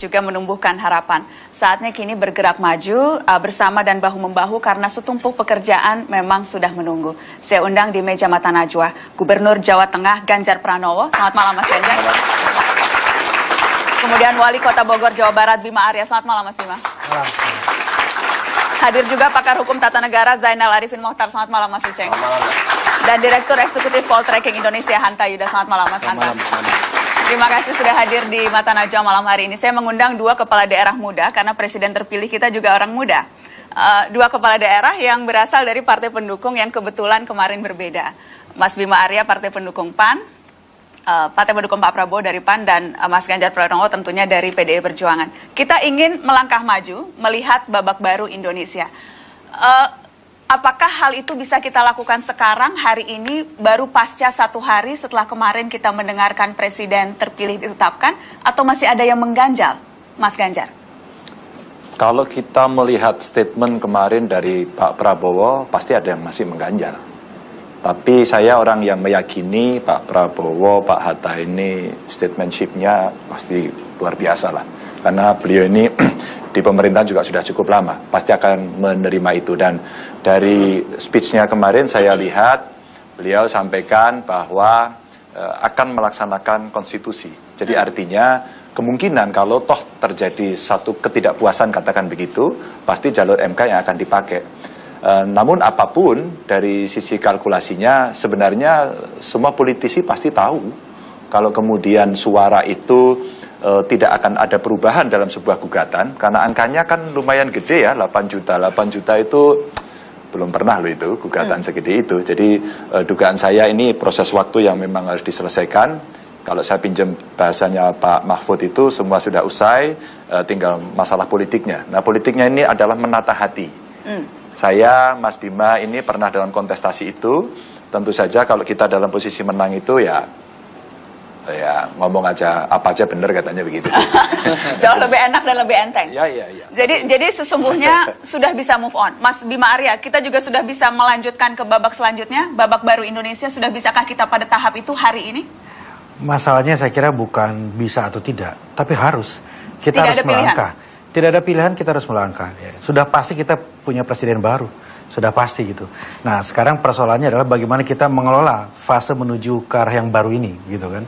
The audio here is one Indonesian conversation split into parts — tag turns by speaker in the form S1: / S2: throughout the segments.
S1: juga menumbuhkan harapan. Saatnya kini bergerak maju bersama dan bahu-membahu karena setumpuk pekerjaan memang sudah menunggu. Saya undang di meja Mata Najwa Gubernur Jawa Tengah Ganjar Pranowo. Selamat malam Mas Ganjar. Kemudian Wali Kota Bogor Jawa Barat Bima Arya. Selamat malam Mas Bima. Hadir juga pakar hukum tata negara Zainal Arifin Mohtar. Selamat malam Mas Uceng. Dan Direktur Eksekutif Poltreking Indonesia Hanta Yuda. Selamat malam Mas Hanta. Terima kasih sudah hadir di Mata Najwa malam hari ini. Saya mengundang dua kepala daerah muda karena presiden terpilih kita juga orang muda. Dua kepala daerah yang berasal dari partai pendukung yang kebetulan kemarin berbeda. Mas Bima Arya partai pendukung PAN, partai pendukung Pak Prabowo dari PAN, dan Mas Ganjar Pranowo tentunya dari PDI Perjuangan. Kita ingin melangkah maju, melihat babak baru Indonesia. Apakah hal itu bisa kita lakukan sekarang, hari ini, baru pasca 1 hari setelah kemarin kita mendengarkan presiden terpilih ditetapkan, atau masih ada yang mengganjal, Mas Ganjar?
S2: Kalau kita melihat statement kemarin dari Pak Prabowo, pasti ada yang masih mengganjal. Tapi saya orang yang meyakini Pak Prabowo, Pak Hatta ini statementship-nya pasti luar biasa lah. Karena beliau ini di pemerintahan juga sudah cukup lama, pasti akan menerima itu. Dan dari speech-nya kemarin saya lihat beliau sampaikan bahwa akan melaksanakan konstitusi. Jadi artinya kemungkinan kalau toh terjadi satu ketidakpuasan, katakan begitu, pasti jalur MK yang akan dipakai. Namun apapun dari sisi kalkulasinya, sebenarnya semua politisi pasti tahu kalau kemudian suara itu tidak akan ada perubahan dalam sebuah gugatan, karena angkanya kan lumayan gede ya, 8 juta. 8 juta itu belum pernah loh itu, gugatan segede itu. Jadi dugaan saya ini proses waktu yang memang harus diselesaikan. Kalau saya pinjam bahasanya Pak Mahfud itu, semua sudah usai, tinggal masalah politiknya. Nah, politiknya ini adalah menata hati. Saya, Mas Bima ini pernah dalam kontestasi itu. Tentu saja kalau kita dalam posisi menang itu ya ngomong aja apa aja bener, katanya begitu.
S1: Jauh lebih enak dan lebih enteng.
S2: Ya.
S1: Jadi sesungguhnya sudah bisa move on. Mas Bima Arya, kita juga sudah bisa melanjutkan ke babak selanjutnya, babak baru Indonesia. Sudah bisakah kita pada tahap itu hari ini?
S3: Masalahnya saya kira bukan bisa atau tidak, tapi harus. Kita harus melangkah. Tidak ada pilihan, kita harus melangkah. Ya, sudah pasti kita punya presiden baru. Sudah pasti gitu. Nah, sekarang persoalannya adalah bagaimana kita mengelola fase menuju ke arah yang baru ini, gitu kan.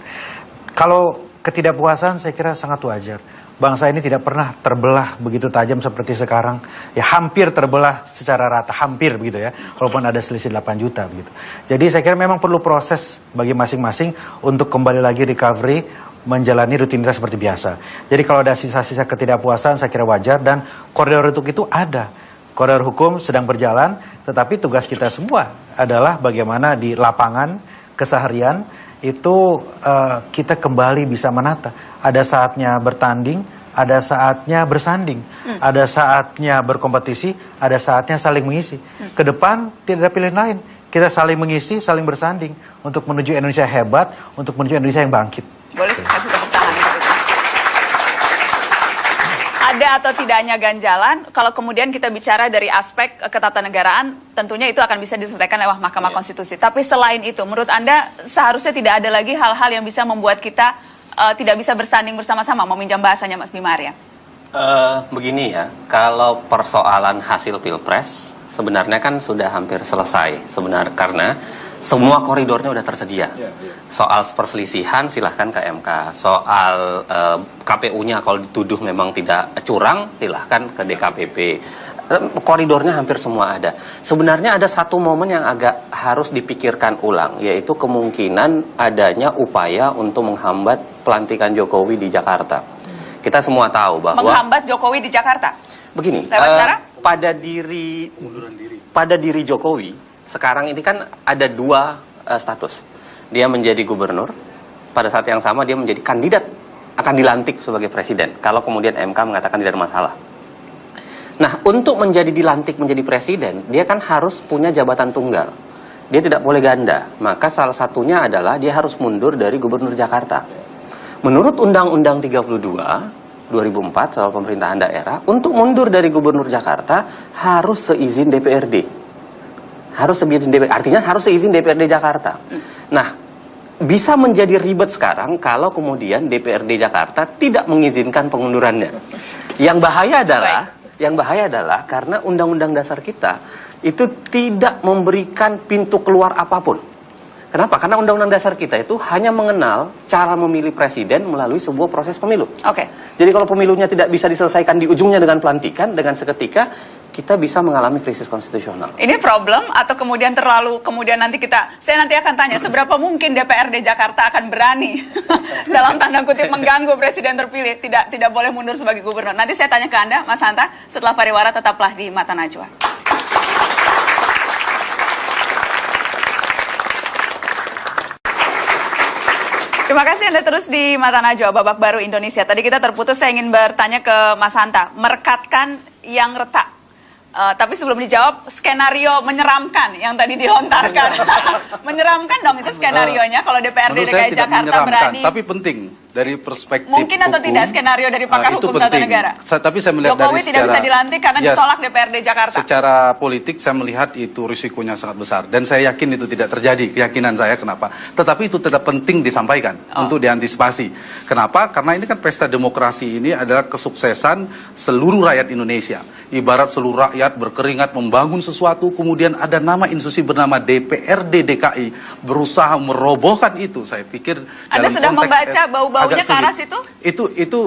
S3: Kalau ketidakpuasan saya kira sangat wajar. Bangsa ini tidak pernah terbelah begitu tajam seperti sekarang. Ya hampir terbelah secara rata, hampir begitu ya. Walaupun ada selisih 8 juta begitu. Jadi saya kira memang perlu proses bagi masing-masing untuk kembali lagi recovery, menjalani rutinitas seperti biasa. Jadi kalau ada sisa-sisa ketidakpuasan saya kira wajar, dan koridor untuk itu ada. Koridor hukum sedang berjalan, tetapi tugas kita semua adalah bagaimana di lapangan keseharian itu kita kembali bisa menata. Ada saatnya bertanding, ada saatnya bersanding, ada saatnya berkompetisi, ada saatnya saling mengisi. Ke depan tidak ada pilihan lain. Kita saling mengisi, saling bersanding untuk menuju Indonesia hebat, untuk menuju Indonesia yang bangkit.
S1: Boleh kasih tepuk tangan. Ada atau tidaknya ganjalan, kalau kemudian kita bicara dari aspek ketatanegaraan, tentunya itu akan bisa diselesaikan lewat Mahkamah Konstitusi. Tapi selain itu, menurut Anda seharusnya tidak ada lagi hal-hal yang bisa membuat kita tidak bisa bersanding bersama-sama, meminjam bahasanya Mas Bima Arya?
S4: Begini ya, kalau persoalan hasil Pilpres sebenarnya kan sudah hampir selesai sebenarnya, karena semua koridornya udah tersedia. Soal perselisihan silahkan ke MK. Soal KPU-nya kalau dituduh memang tidak curang, silahkan ke DKPP. Koridornya hampir semua ada. Sebenarnya ada satu momen yang agak harus dipikirkan ulang, yaitu kemungkinan adanya upaya untuk menghambat pelantikan Jokowi di Jakarta. Kita semua tahu bahwa
S1: menghambat Jokowi di Jakarta.
S4: Begini, pada diri Jokowi sekarang ini kan ada dua status. Dia menjadi gubernur, pada saat yang sama dia menjadi kandidat akan dilantik sebagai presiden kalau kemudian MK mengatakan tidak ada masalah. Nah, untuk dilantik menjadi presiden, dia kan harus punya jabatan tunggal. Dia tidak boleh ganda. Maka salah satunya adalah dia harus mundur dari gubernur Jakarta. Menurut Undang-Undang 32 2004 soal pemerintahan daerah, untuk mundur dari gubernur Jakarta harus seizin DPRD. Artinya harus seizin DPRD Jakarta. Nah, bisa menjadi ribet sekarang kalau kemudian DPRD Jakarta tidak mengizinkan pengundurannya. Yang bahaya adalah karena Undang-Undang Dasar kita itu tidak memberikan pintu keluar apapun. Kenapa? Karena Undang-Undang Dasar kita itu hanya mengenal cara memilih presiden melalui sebuah proses pemilu.
S1: Oke.
S4: Jadi kalau pemilunya tidak bisa diselesaikan di ujungnya dengan pelantikan, dengan seketika kita bisa mengalami krisis konstitusional.
S1: Ini problem atau kemudian kemudian nanti saya nanti akan tanya seberapa mungkin DPRD Jakarta akan berani dalam tanda kutip mengganggu presiden terpilih, tidak boleh mundur sebagai gubernur. Nanti saya tanya ke Anda, Mas Hanta, setelah pariwara tetaplah di Mata Najwa. Terima kasih Anda terus di Mata Najwa, babak baru Indonesia. Tadi kita terputus, saya ingin bertanya ke Mas Hanta, merekatkan yang retak. Tapi sebelum dijawab, skenario menyeramkan yang tadi dilontarkan. Menyeramkan dong itu skenarionya kalau DPRD DKI Jakarta berani.
S5: Tapi penting dari perspektif
S1: mungkin atau
S5: hukum,
S1: tidak skenario dari pakar hukum tata negara?
S5: Tapi saya melihat
S1: Jokowi
S5: dari
S1: tidak bisa dilantik karena ditolak DPRD Jakarta.
S5: Secara politik saya melihat itu risikonya sangat besar dan saya yakin itu tidak terjadi, keyakinan saya. Kenapa? Tetapi itu tetap penting disampaikan untuk diantisipasi. Kenapa? Karena ini kan pesta demokrasi ini adalah kesuksesan seluruh rakyat Indonesia. Ibarat seluruh rakyat berkeringat membangun sesuatu, kemudian ada nama institusi bernama DPRD DKI berusaha merobohkan itu. Saya pikir
S1: Anda
S5: dalam
S1: sudah
S5: konteks
S1: membaca bau-baunya ke arah situ?
S5: Itu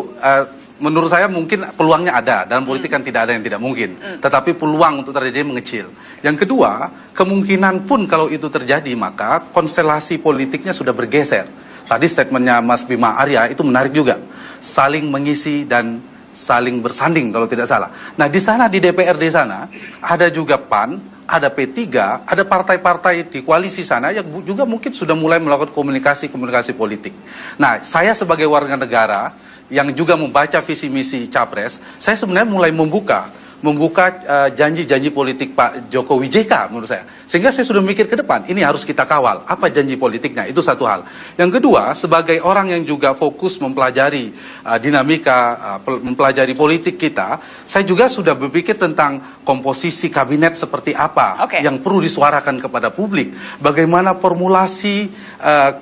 S5: menurut saya mungkin peluangnya ada. Dalam politik kan tidak ada yang tidak mungkin. Tetapi peluang untuk terjadi mengecil. Yang kedua, kemungkinan pun kalau itu terjadi maka konstelasi politiknya sudah bergeser. Tadi statementnya Mas Bima Arya itu menarik juga. Saling mengisi dan saling bersanding kalau tidak salah. Nah di sana di DPRD sana ada juga PAN, ada P3, ada partai-partai di koalisi sana yang juga mungkin sudah mulai melakukan komunikasi politik. Nah saya sebagai warga negara yang juga membaca visi misi Capres, saya sebenarnya mulai membuka janji-janji politik Pak Jokowi JK menurut saya. Sehingga saya sudah mikir ke depan, ini harus kita kawal. Apa janji politiknya? Itu satu hal. Yang kedua, sebagai orang yang juga fokus mempelajari dinamika, mempelajari politik kita, saya juga sudah berpikir tentang komposisi kabinet seperti apa yang perlu disuarakan kepada publik. Bagaimana formulasi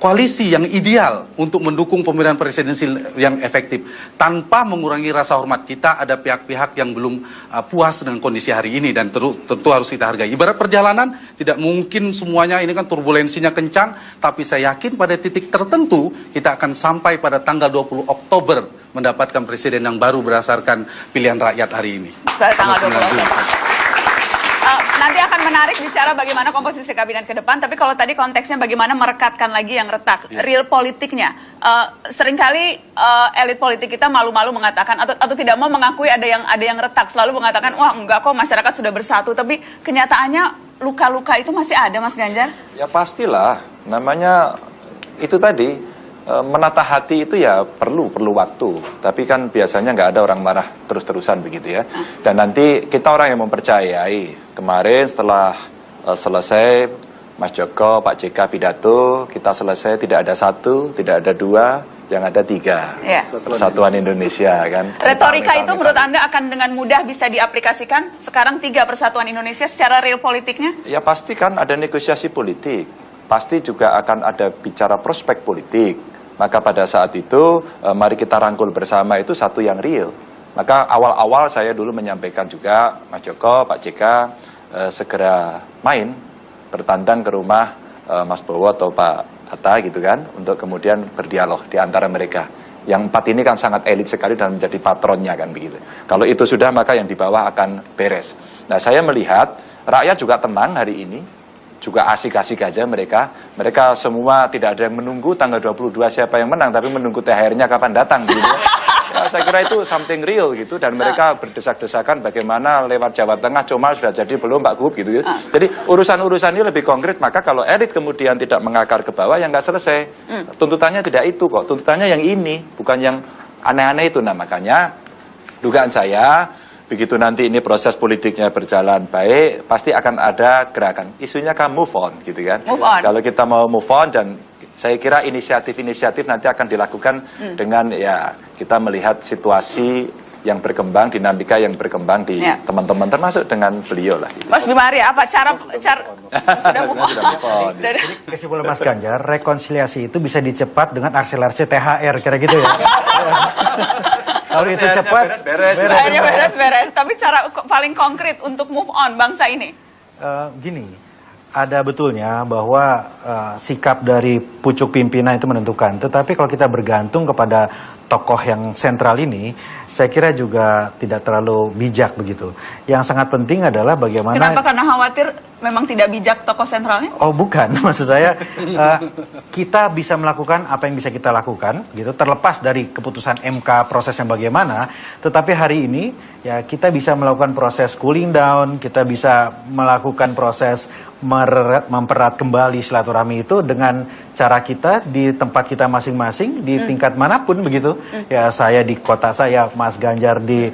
S5: koalisi yang ideal untuk mendukung pemilihan presidensial yang efektif. Tanpa mengurangi rasa hormat kita, ada pihak-pihak yang belum puas dengan kondisi hari ini dan tentu harus kita hargai. Ibarat perjalanan, tidak mungkin semuanya, ini kan turbulensinya kencang, tapi saya yakin pada titik tertentu kita akan sampai pada tanggal 20 Oktober mendapatkan presiden yang baru berdasarkan pilihan rakyat hari ini.
S1: Tanggal 20 Oktober. Nanti akan menarik bicara bagaimana komposisi kabinet ke depan, tapi kalau tadi konteksnya bagaimana merekatkan lagi yang retak, real politiknya. Seringkali elit politik kita malu-malu mengatakan atau tidak mau mengakui ada yang retak, selalu mengatakan wah enggak kok masyarakat sudah bersatu, tapi kenyataannya luka-luka itu masih ada, Mas Ganjar? Ya
S2: pastilah, namanya itu tadi menata hati itu ya perlu waktu, tapi kan biasanya nggak ada orang marah terus-terusan begitu ya. Dan nanti kita orang yang mempercayai. Kemarin setelah selesai Mas Joko, Pak JK pidato, kita selesai tidak ada satu, tidak ada dua, yang ada tiga. Persatuan Indonesia kan.
S1: Retorika itu menurut Anda akan dengan mudah bisa diaplikasikan sekarang 3 Persatuan Indonesia secara real politiknya?
S2: Ya pasti kan ada negosiasi politik, pasti juga akan ada bicara prospek politik. Maka pada saat itu mari kita rangkul bersama itu satu yang real. Maka awal-awal saya dulu menyampaikan juga Mas Joko, Pak JK segera main bertandang ke rumah Mas Bowo atau Pak Hatta gitu kan, untuk kemudian berdialog di antara mereka. Yang 4 ini kan sangat elit sekali dan menjadi patronnya kan begitu. Kalau itu sudah maka yang di bawah akan beres. Nah saya melihat rakyat juga tenang hari ini, juga asik-asik aja mereka. Mereka semua tidak ada yang menunggu tanggal 22 siapa yang menang, tapi menunggu THR-nya kapan datang gitu. Ya, saya kira itu something real gitu, dan mereka berdesak-desakan bagaimana lewat Jawa Tengah Comal sudah jadi belum Pak Gub gitu. Jadi urusan-urusan ini lebih konkret, maka kalau elit kemudian tidak mengakar ke bawah yang nggak selesai. Tuntutannya tidak itu kok, tuntutannya yang ini, bukan yang aneh-aneh itu. Nah makanya dugaan saya begitu nanti ini proses politiknya berjalan baik, pasti akan ada gerakan. Isunya kan move on gitu kan.
S1: Move on.
S2: Kalau kita mau move on, dan saya kira inisiatif-inisiatif nanti akan dilakukan dengan ya kita melihat situasi yang berkembang, dinamika yang berkembang di teman-teman, termasuk dengan beliau lah.
S1: Mas Bima Arya, apa cara sudah move on?
S3: Kesimpulan Mas Ganjar, rekonsiliasi itu bisa dicepat dengan akselerasi THR, kira gitu ya. Kalau itu cepat,
S1: beres. Tapi cara paling konkret untuk move on bangsa ini?
S3: Gini, ada betulnya bahwa sikap dari pucuk pimpinan itu menentukan. Tetapi kalau kita bergantung kepada tokoh yang sentral ini, saya kira juga tidak terlalu bijak begitu. Yang sangat penting adalah bagaimana...
S1: Kenapa? Karena khawatir memang tidak bijak tokoh sentralnya?
S3: Oh bukan, maksud saya kita bisa melakukan apa yang bisa kita lakukan, gitu. Terlepas dari keputusan MK prosesnya bagaimana, tetapi hari ini ya kita bisa melakukan proses cooling down, kita bisa melakukan proses mempererat kembali silaturahmi itu dengan cara kita di tempat kita masing-masing di tingkat manapun begitu. Ya saya di kota saya, Mas Ganjar di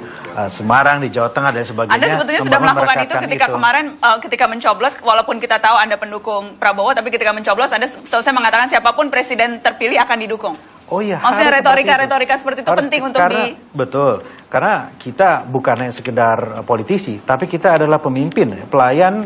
S3: Semarang, di Jawa Tengah dan sebagainya.
S1: Anda sebetulnya sudah melakukan itu ketika kemarin ketika mencoblos, walaupun kita tahu Anda pendukung Prabowo, tapi ketika mencoblos Anda selesai mengatakan siapapun presiden terpilih akan didukung.
S3: Oh iya.
S1: Maksudnya retorika seperti itu penting untuk
S3: Betul, karena kita bukan hanya sekedar politisi, tapi kita adalah pemimpin, pelayan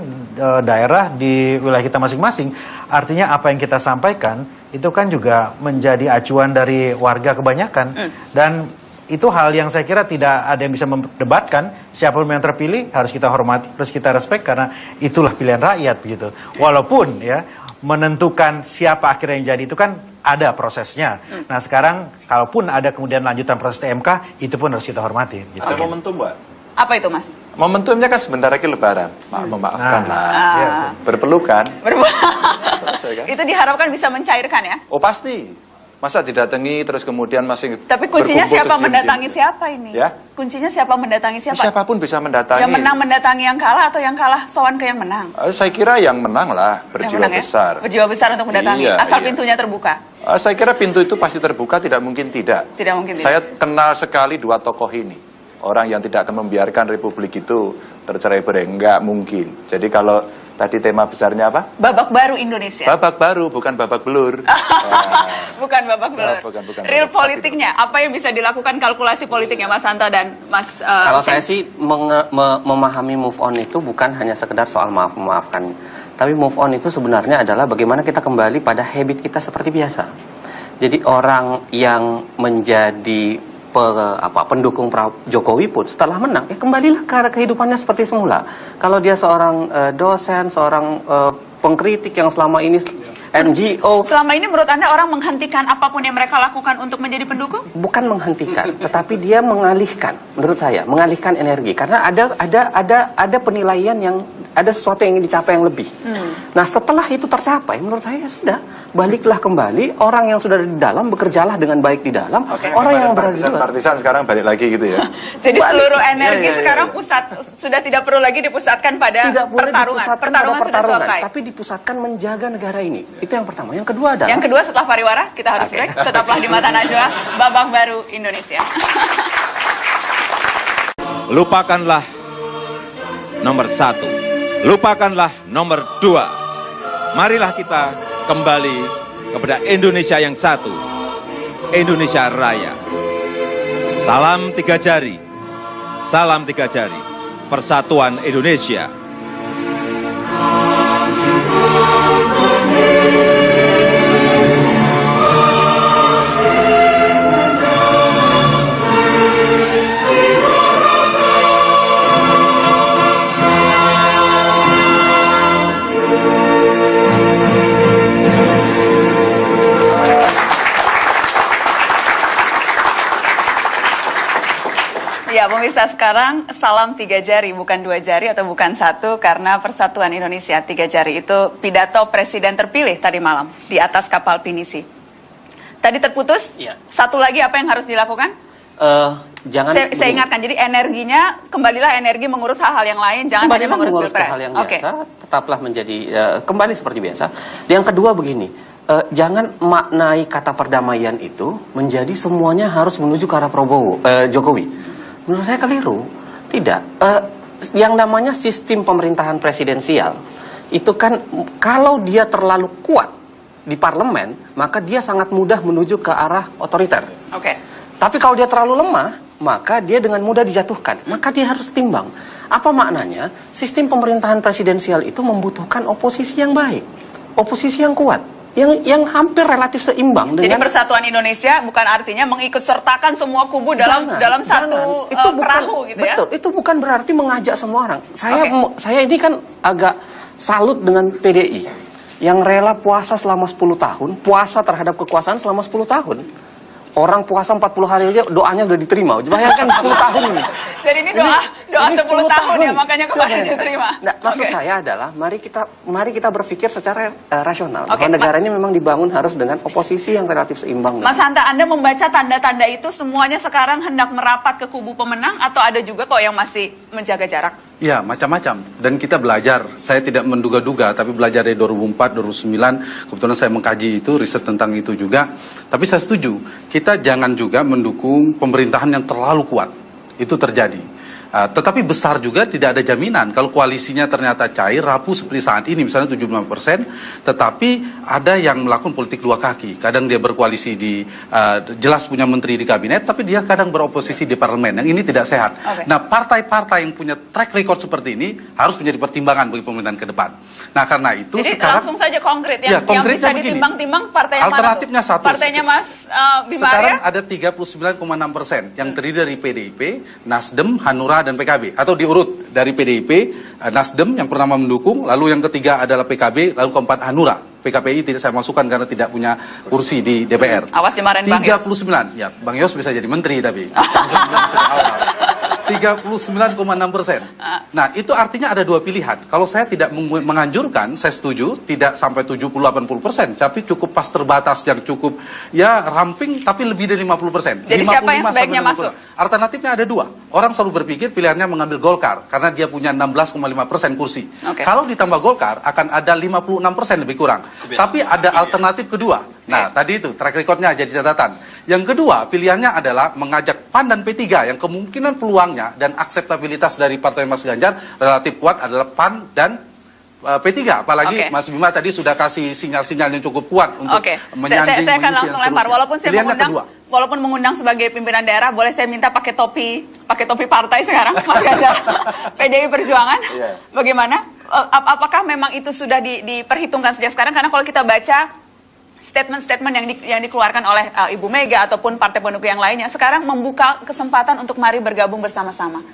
S3: daerah di wilayah kita masing-masing. Artinya apa yang kita sampaikan itu kan juga menjadi acuan dari warga kebanyakan. Dan itu hal yang saya kira tidak ada yang bisa mendebatkan. Siapapun yang terpilih harus kita hormati, harus kita respect, karena itulah pilihan rakyat begitu. Walaupun ya menentukan siapa akhirnya yang jadi itu kan ada prosesnya. Nah sekarang kalaupun ada kemudian lanjutan proses TMK, itu pun harus kita hormati. Gitu.
S2: Ada momentum, Mbak.
S1: Apa itu, Mas?
S2: Momentumnya kan sebentar lagi Lebaran. Memaafkan lah. Berpelukan. Selesai, kan?
S1: Itu diharapkan bisa mencairkan ya?
S2: Oh pasti. Masa didatangi terus kemudian masih
S1: Tapi kuncinya siapa mendatangi siapa ini?
S2: Ya?
S1: Kuncinya siapa mendatangi siapa?
S2: Siapapun bisa mendatangi.
S1: Yang menang mendatangi yang kalah atau yang kalah sowan ke yang menang?
S2: Saya kira yang menang lah, berjiwa
S1: menang,
S2: besar.
S1: Ya? Berjiwa besar untuk mendatangi, asal pintunya terbuka.
S2: Saya kira pintu itu pasti terbuka, tidak mungkin tidak.
S1: Tidak mungkin tidak.
S2: Saya kenal sekali dua tokoh ini. Orang yang tidak akan membiarkan republik itu tercerai-berai, enggak mungkin. Jadi kalau tadi tema besarnya apa?
S1: Babak baru Indonesia.
S2: Babak baru, bukan babak belur.
S1: Bukan babak belur.
S2: Bukan
S1: Real politiknya, apa yang bisa dilakukan kalkulasi politiknya Mas Hanta dan Mas...
S4: Kalau saya sih memahami move on itu bukan hanya sekedar soal memaafkan. Tapi move on itu sebenarnya adalah bagaimana kita kembali pada habit kita seperti biasa. Jadi orang yang menjadi pendukung Jokowi pun setelah menang, kembalilah ke kehidupannya seperti semula. Kalau dia seorang dosen, seorang pengkritik yang selama ini NGO.
S1: Selama ini menurut Anda orang menghentikan apapun yang mereka lakukan untuk menjadi pendukung?
S4: Bukan menghentikan, tetapi dia mengalihkan. Menurut saya, mengalihkan energi. Karena ada penilaian yang ada sesuatu yang ingin dicapai yang lebih. Nah setelah itu tercapai, menurut saya ya sudah, baliklah kembali. Orang yang sudah di dalam bekerjalah dengan baik di dalam. Orang yang berada di luar.
S2: Partisan sekarang balik lagi gitu ya.
S1: Jadi seluruh energi sekarang sudah tidak perlu lagi dipusatkan pada pertarungan. Pertarungan sudah selesai.
S4: Tapi dipusatkan menjaga negara ini. Itu yang pertama. Yang kedua adalah...
S1: Yang kedua setelah pariwara, kita harus break. Tetaplah di Mata Najwa, babak baru Indonesia.
S6: Lupakanlah nomor 1. Lupakanlah nomor 2. Marilah kita kembali kepada Indonesia yang satu. Indonesia Raya. Salam 3 jari. Salam 3 jari. Persatuan Indonesia.
S1: Ya, pemirsa, sekarang salam 3 jari, bukan 2 jari atau bukan 1, karena Persatuan Indonesia 3 jari itu pidato presiden terpilih tadi malam di atas kapal pinisi. Tadi terputus, satu lagi apa yang harus dilakukan? Saya ingatkan, jadi energinya, kembalilah energi mengurus hal-hal yang lain, jangan hanya mengurus pilpres.
S4: Hal yang biasa, tetaplah menjadi, kembali seperti biasa. Yang kedua begini, jangan maknai kata perdamaian itu menjadi semuanya harus menuju ke arah Jokowi. Menurut saya keliru. Tidak. Yang namanya sistem pemerintahan presidensial itu kan kalau dia terlalu kuat di parlemen, maka dia sangat mudah menuju ke arah otoriter.
S1: Oke.
S4: Tapi kalau dia terlalu lemah, maka dia dengan mudah dijatuhkan. Maka dia harus timbang. Apa maknanya? Sistem pemerintahan presidensial itu membutuhkan oposisi yang baik, oposisi yang kuat, yang hampir relatif seimbang dengan.
S1: Jadi persatuan Indonesia bukan artinya mengikut sertakan semua kubu dalam satu
S4: itu
S1: perahu gitu ya.
S4: Betul, itu bukan berarti mengajak semua orang. Saya ini kan agak salut dengan PDI yang rela puasa selama 10 tahun, puasa terhadap kekuasaan selama 10 tahun. Orang puasa 40 hari aja doanya udah diterima. Bayangkan 10 tahun ini.
S1: Jadi ini doa
S4: ini
S1: 10 tahun ya, makanya kemarin diterima.
S4: Nah, maksud saya adalah mari kita berpikir secara rasional.
S1: Oke,
S4: Bahwa negara ini memang dibangun harus dengan oposisi yang relatif seimbang.
S1: Mas Hanta, Anda membaca tanda-tanda itu semuanya sekarang hendak merapat ke kubu pemenang atau ada juga kok yang masih menjaga jarak?
S5: Ya, macam-macam. Dan kita belajar. Saya tidak menduga-duga, tapi belajar dari 2004, 2009. Kebetulan saya mengkaji itu, riset tentang itu juga. Tapi saya setuju, kita jangan juga mendukung pemerintahan yang terlalu kuat. Itu terjadi. Tetapi besar juga tidak ada jaminan. Kalau koalisinya ternyata cair, rapuh seperti saat ini, misalnya 75%, tetapi ada yang melakukan politik dua kaki. Kadang dia berkoalisi jelas punya menteri di kabinet, tapi dia kadang beroposisi di parlemen. Yang ini tidak sehat. Nah, partai-partai yang punya track record seperti ini harus menjadi pertimbangan bagi pemerintahan ke depan. Nah, karena itu
S1: jadi
S5: sekarang
S1: langsung saja konkret yang bisa ditimbang-timbang partai yang
S5: alternatifnya
S1: mana tuh?
S5: Satu.
S1: Partainya Mas Bima
S5: Sekarang
S1: Arya?
S5: ada 39,6% yang terdiri dari PDIP, Nasdem, Hanura, dan PKB. Atau diurut dari PDIP, Nasdem yang pertama mendukung, lalu yang ketiga adalah PKB, lalu keempat Hanura. PKPI tidak saya masukkan karena tidak punya kursi di DPR.
S1: Awas dimarahin Bang Yos.
S5: 39, ya Bang Yos bisa jadi menteri tapi. 39,6%. Nah, itu artinya ada dua pilihan. Kalau saya tidak menganjurkan, saya setuju tidak sampai 70-80%, tapi cukup pas terbatas yang cukup ya ramping tapi lebih dari 50%.
S1: Jadi siapa yang sebaiknya masuk?
S5: Alternatifnya ada dua. Orang selalu berpikir pilihannya mengambil Golkar karena dia punya 16,5% kursi. Kalau ditambah Golkar akan ada 56% lebih kurang. Tapi ada alternatif kedua. Nah, tadi itu track recordnya jadi catatan. Yang kedua, pilihannya adalah mengajak PAN dan P3 yang kemungkinan peluangnya dan akseptabilitas dari Partai Mas Ganjar relatif kuat adalah PAN dan P3. Apalagi Mas Bima tadi sudah kasih sinyal-sinyal yang cukup kuat untuk menyanding.
S1: Saya akan langsung lempar. Walaupun mengundang sebagai pimpinan daerah, boleh saya minta pakai topi partai sekarang, Mas Ganjar, PDI Perjuangan. Bagaimana? Apakah memang itu sudah diperhitungkan sejak sekarang? Karena kalau kita baca statement-statement yang dikeluarkan oleh Ibu Mega ataupun partai pendukung yang lainnya, sekarang membuka kesempatan untuk mari bergabung bersama-sama.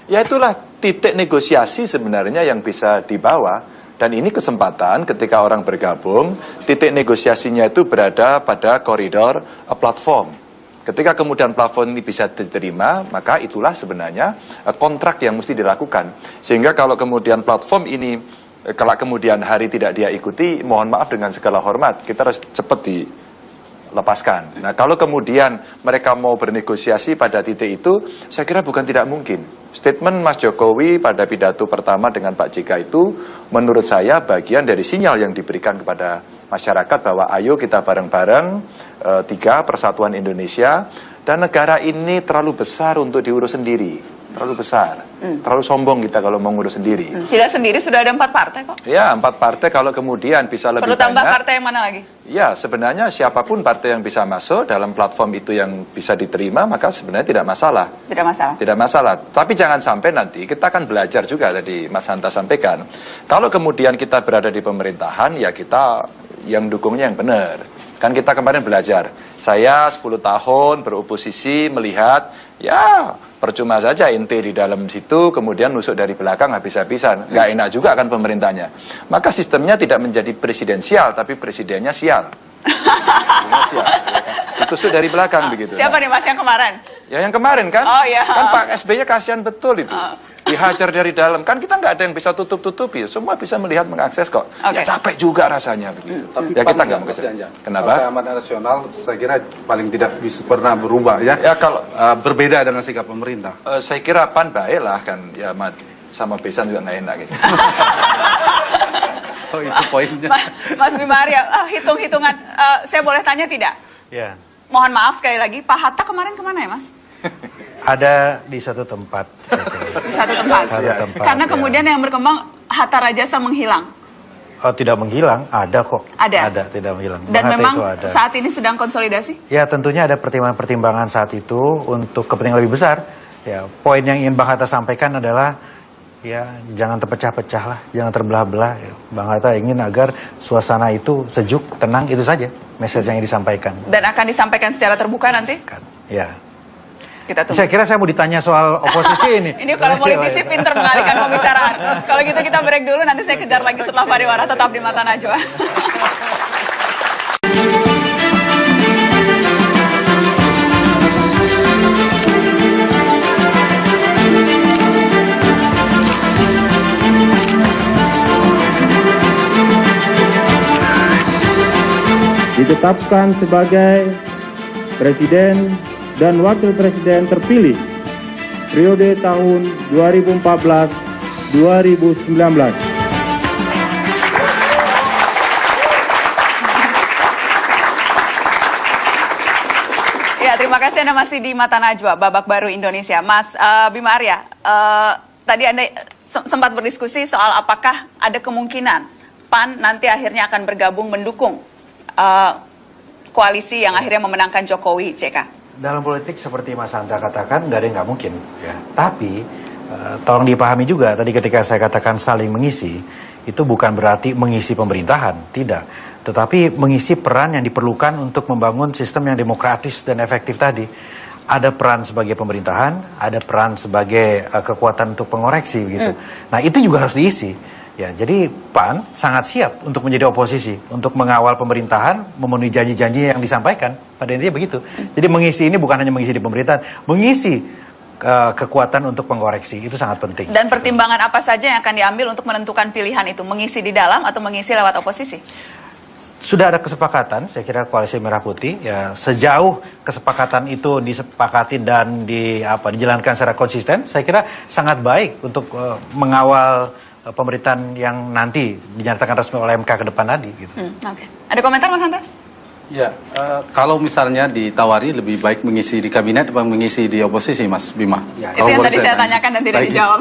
S2: Ya itulah titik negosiasi sebenarnya yang bisa dibawa. Dan ini kesempatan ketika orang bergabung, titik negosiasinya itu berada pada koridor platform. Ketika kemudian platform ini bisa diterima, maka itulah sebenarnya kontrak yang mesti dilakukan. Sehingga kalau kemudian platform ini, kalau kemudian hari tidak dia ikuti, mohon maaf dengan segala hormat, kita harus cepat dilepaskan. Nah, kalau kemudian mereka mau bernegosiasi pada titik itu, saya kira bukan tidak mungkin. Statement Mas Jokowi pada pidato pertama dengan Pak JK itu, menurut saya bagian dari sinyal yang diberikan kepada masyarakat bahwa ayo kita bareng-bareng, 3 persatuan Indonesia, dan negara ini terlalu besar untuk diurus sendiri. Terlalu besar, terlalu sombong kita kalau mau ngurus sendiri.
S1: Tidak sendiri, sudah ada 4 partai kok.
S2: Ya, 4 partai kalau kemudian bisa lebih
S1: banyak. Perlu tambah partai yang mana lagi?
S2: Ya, sebenarnya siapapun partai yang bisa masuk dalam platform itu yang bisa diterima, maka sebenarnya tidak masalah.
S1: Tidak masalah.
S2: Tidak masalah. Tapi jangan sampai nanti, kita akan belajar juga tadi Mas Hanta sampaikan. Kalau kemudian kita berada di pemerintahan, ya kita yang dukungnya yang benar. Kan kita kemarin belajar. Saya 10 tahun beroposisi melihat, ya percuma saja ente di dalam situ, kemudian nusuk dari belakang habis-habisan. Nggak enak juga kan pemerintahnya. Maka sistemnya tidak menjadi presidensial, tapi presidennya sial. Sial. Ditusuk dari belakang begitu.
S1: Siapa nih Mas yang kemarin?
S2: Ya yang kemarin kan.
S1: Oh iya.
S2: Kan Pak SBY kasihan betul itu. Dihajar dari dalam. Kan kita nggak ada yang bisa tutup-tutupi. Semua bisa melihat, mengakses kok. Ya capek juga rasanya begitu.
S5: Tapi
S2: ya kita nggak mengakses. Kenapa?
S5: Partai Amanat Nasional saya kira paling tidak bisa pernah berubah ya. Ya kalau berbeda dengan sikap pemerintah.
S2: Saya kira PAN baik lah kan. Ya sama Besan juga nggak enak gitu.
S5: Oh itu poinnya.
S1: Mas Bima Arya, hitung-hitungan. Saya boleh tanya tidak?
S3: Ya.
S1: Mohon maaf sekali lagi, Pak Hatta kemarin kemana ya Mas?
S3: Ada di satu tempat.
S1: Di satu tempat.
S3: Satu tempat.
S1: Karena
S3: ya.
S1: kemudian yang berkembang Hatta Rajasa menghilang.
S3: tidak menghilang, ada kok.
S1: Ada,
S3: tidak menghilang.
S1: Dan
S3: Bang Hatta
S1: memang
S3: itu ada.
S1: saat ini sedang konsolidasi?
S3: Ya tentunya ada pertimbangan-pertimbangan saat itu untuk kepentingan lebih besar. Ya poin yang ingin Bang Hatta sampaikan adalah ya jangan terpecah-pecah lah, jangan terbelah-belah. Ya, Bang Hatta ingin agar suasana itu sejuk, tenang, itu saja message yang ingin disampaikan.
S1: Dan akan disampaikan secara terbuka nanti?
S3: Kan, ya.
S1: Kita tunggu.
S3: Saya kira saya mau ditanya soal oposisi ini.
S1: Ini kalau politisi pinter mengalihkan pembicaraan. Kalau gitu kita break dulu, nanti saya kejar lagi setelah pariwara. Tetap di Mata Najwa.
S7: Ditetapkan sebagai Presiden dan Wakil Presiden terpilih periode tahun 2014-2019.
S1: Ya, terima kasih Anda masih di Mata Najwa, babak baru Indonesia. Mas Bima Arya, tadi Anda sempat berdiskusi soal apakah ada kemungkinan PAN nanti akhirnya akan bergabung mendukung koalisi yang akhirnya memenangkan Jokowi, CK.
S3: Dalam politik seperti Mas Hanta katakan nggak ada yang nggak mungkin. Ya. Tapi tolong dipahami juga tadi ketika saya katakan saling mengisi itu bukan berarti mengisi pemerintahan, tidak. Tetapi mengisi peran yang diperlukan untuk membangun sistem yang demokratis dan efektif tadi. Ada peran sebagai pemerintahan, ada peran sebagai kekuatan untuk pengoreksi begitu. Nah itu juga harus diisi. Ya, jadi PAN sangat siap untuk menjadi oposisi, untuk mengawal pemerintahan, memenuhi janji-janji yang disampaikan. Pada intinya begitu. Jadi mengisi ini bukan hanya mengisi di pemerintahan, mengisi kekuatan untuk pengoreksi, itu sangat penting.
S1: Dan pertimbangan apa saja yang akan diambil untuk menentukan pilihan itu, mengisi di dalam atau mengisi lewat oposisi?
S3: Sudah ada kesepakatan, saya kira Koalisi Merah Putih, ya sejauh kesepakatan itu disepakati dan dijalankan secara konsisten, saya kira sangat baik untuk mengawal pemerintahan yang nanti dinyatakan resmi oleh MK ke depan tadi. Gitu.
S1: Oke. Ada komentar Mas Hanta?
S5: Ya, kalau misalnya ditawari lebih baik mengisi di kabinet atau mengisi di oposisi, Mas Bima?
S3: Ya,
S1: itu yang tadi saya tanyakan dan tidak dijawab.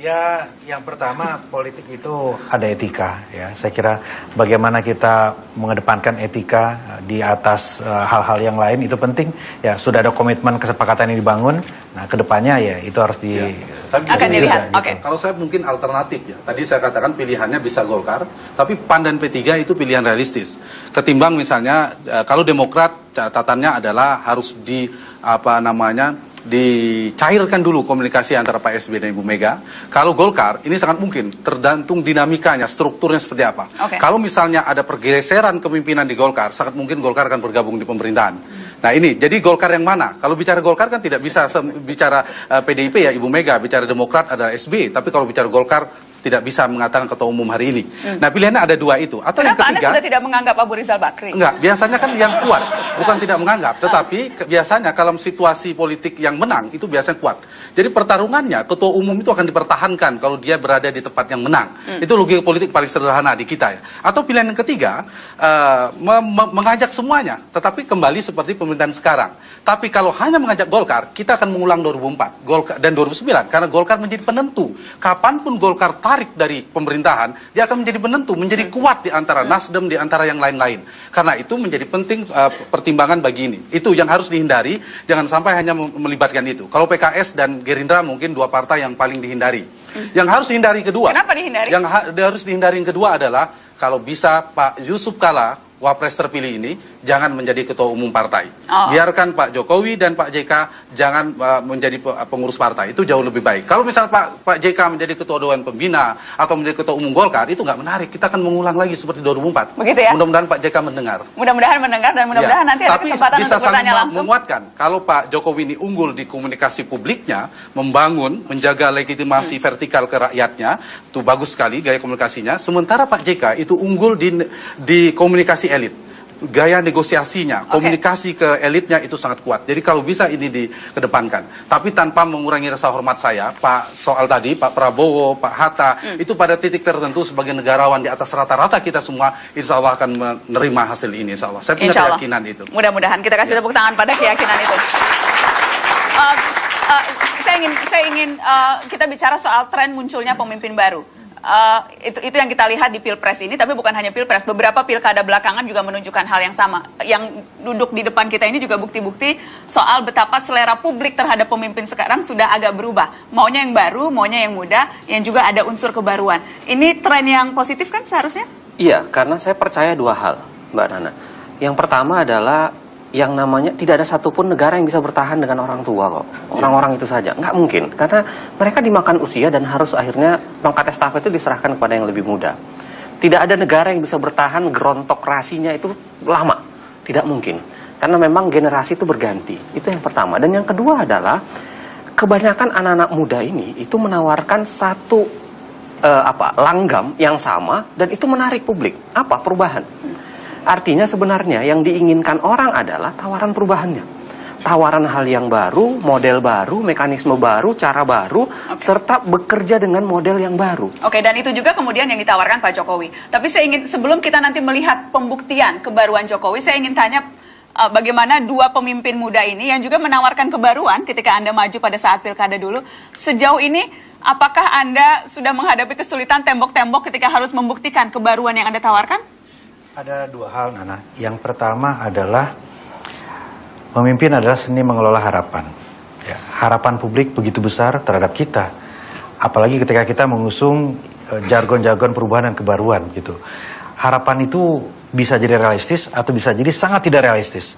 S3: Ya, yang pertama politik itu ada etika. Ya, saya kira bagaimana kita mengedepankan etika di atas hal-hal yang lain itu penting. Ya, sudah ada komitmen kesepakatan yang dibangun. Nah, kedepannya ya itu harus
S1: akan dilihat. Oke.
S5: Kalau saya mungkin alternatif ya. Tadi saya katakan pilihannya bisa Golkar, tapi PAN dan P3 itu pilihan realistis. Ketimbang misalnya kalau Demokrat catatannya adalah harus dicairkan dulu komunikasi antara Pak SBY dan Ibu Mega. Kalau Golkar, ini sangat mungkin tergantung dinamikanya, strukturnya seperti apa. Kalau misalnya ada pergeseran kepemimpinan di Golkar, sangat mungkin Golkar akan bergabung di pemerintahan. Nah ini, jadi Golkar yang mana? Kalau bicara Golkar kan tidak bisa bicara PDIP ya Ibu Mega, bicara Demokrat adalah SBY. Tapi kalau bicara Golkar, tidak bisa mengatakan ketua umum hari ini. Nah pilihannya ada dua itu. Atau
S1: kenapa
S5: yang ketiga,
S1: Anda sudah tidak menganggap Abu Rizal Bakri?
S5: Enggak, biasanya kan yang kuat, bukan tidak menganggap. Tetapi biasanya kalau situasi politik yang menang, itu biasanya kuat. Jadi pertarungannya, ketua umum itu akan dipertahankan kalau dia berada di tempat yang menang. Itu logika politik paling sederhana di kita ya. Atau pilihan yang ketiga, mengajak semuanya, tetapi kembali seperti pemerintahan sekarang. Tapi kalau hanya mengajak Golkar, kita akan mengulang 2004 Golkar, dan 2009. Karena Golkar menjadi penentu. Kapanpun Golkar tarik dari pemerintahan, dia akan menjadi penentu, menjadi kuat di antara Nasdem, di antara yang lain-lain. Karena itu menjadi penting pertimbangan bagi ini. Itu yang harus dihindari, jangan sampai hanya melibatkan itu. Kalau PKS dan Gerindra mungkin dua partai yang paling dihindari. Yang harus dihindari kedua.
S1: Kenapa dihindari?
S5: Yang harus dihindari yang kedua adalah kalau bisa Pak Yusuf Kala, Wapres terpilih ini, jangan menjadi ketua umum partai. Biarkan Pak Jokowi dan Pak JK jangan menjadi pengurus partai. Itu jauh lebih baik. Kalau misal Pak JK menjadi ketua Dewan Pembina atau menjadi ketua umum Golkar, itu nggak menarik. Kita akan mengulang lagi seperti 2004.
S1: Begitu ya?
S5: Mudah-mudahan Pak JK mendengar.
S1: Mudah-mudahan mendengar dan mudah-mudahan nanti ada kesempatan
S5: bisa
S1: untuk bertanya langsung.
S5: Menguatkan. Kalau Pak Jokowi ini unggul di komunikasi publiknya, membangun, menjaga legitimasi vertikal ke rakyatnya, itu bagus sekali gaya komunikasinya. Sementara Pak JK itu unggul di komunikasi elit. Gaya negosiasinya, komunikasi ke elitnya itu sangat kuat. Jadi kalau bisa ini dikedepankan. Tapi tanpa mengurangi rasa hormat saya, Pak soal tadi, Pak Prabowo, Pak Hatta, itu pada titik tertentu sebagai negarawan di atas rata-rata kita semua, insya Allah akan menerima hasil ini, insya Allah. Saya punya keyakinan itu.
S1: Mudah-mudahan kita kasih tepuk tangan pada keyakinan itu. Saya ingin kita bicara soal tren munculnya pemimpin baru. Itu yang kita lihat di Pilpres ini, tapi bukan hanya Pilpres, beberapa pilkada belakangan juga menunjukkan hal yang sama. Yang duduk di depan kita ini juga bukti-bukti soal betapa selera publik terhadap pemimpin sekarang sudah agak berubah. Maunya yang baru, maunya yang muda, yang juga ada unsur kebaruan. Ini tren yang positif kan seharusnya?
S4: Iya, karena saya percaya dua hal, Mbak Nana. Yang pertama adalah yang namanya tidak ada satupun negara yang bisa bertahan dengan orang tua kok. Orang-orang itu saja. Nggak mungkin. Karena mereka dimakan usia dan harus akhirnya tongkat estafet itu diserahkan kepada yang lebih muda. Tidak ada negara yang bisa bertahan gerontokrasinya itu lama. Tidak mungkin. Karena memang generasi itu berganti. Itu yang pertama. Dan yang kedua adalah kebanyakan anak-anak muda ini itu menawarkan satu langgam yang sama dan itu menarik publik. Apa? Perubahan. Artinya sebenarnya yang diinginkan orang adalah tawaran perubahannya. Tawaran hal yang baru, model baru, mekanisme baru, cara baru, serta bekerja dengan model yang baru.
S1: Oke, dan itu juga kemudian yang ditawarkan Pak Jokowi. Tapi saya ingin, sebelum kita nanti melihat pembuktian kebaruan Jokowi, saya ingin tanya bagaimana dua pemimpin muda ini yang juga menawarkan kebaruan ketika Anda maju pada saat pilkada dulu. Sejauh ini, apakah Anda sudah menghadapi kesulitan tembok-tembok ketika harus membuktikan kebaruan yang Anda tawarkan?
S3: Ada dua hal, Nana. Yang pertama adalah memimpin adalah seni mengelola harapan. Ya, harapan publik begitu besar terhadap kita. Apalagi ketika kita mengusung jargon-jargon perubahan dan kebaruan gitu. Harapan itu bisa jadi realistis atau bisa jadi sangat tidak realistis.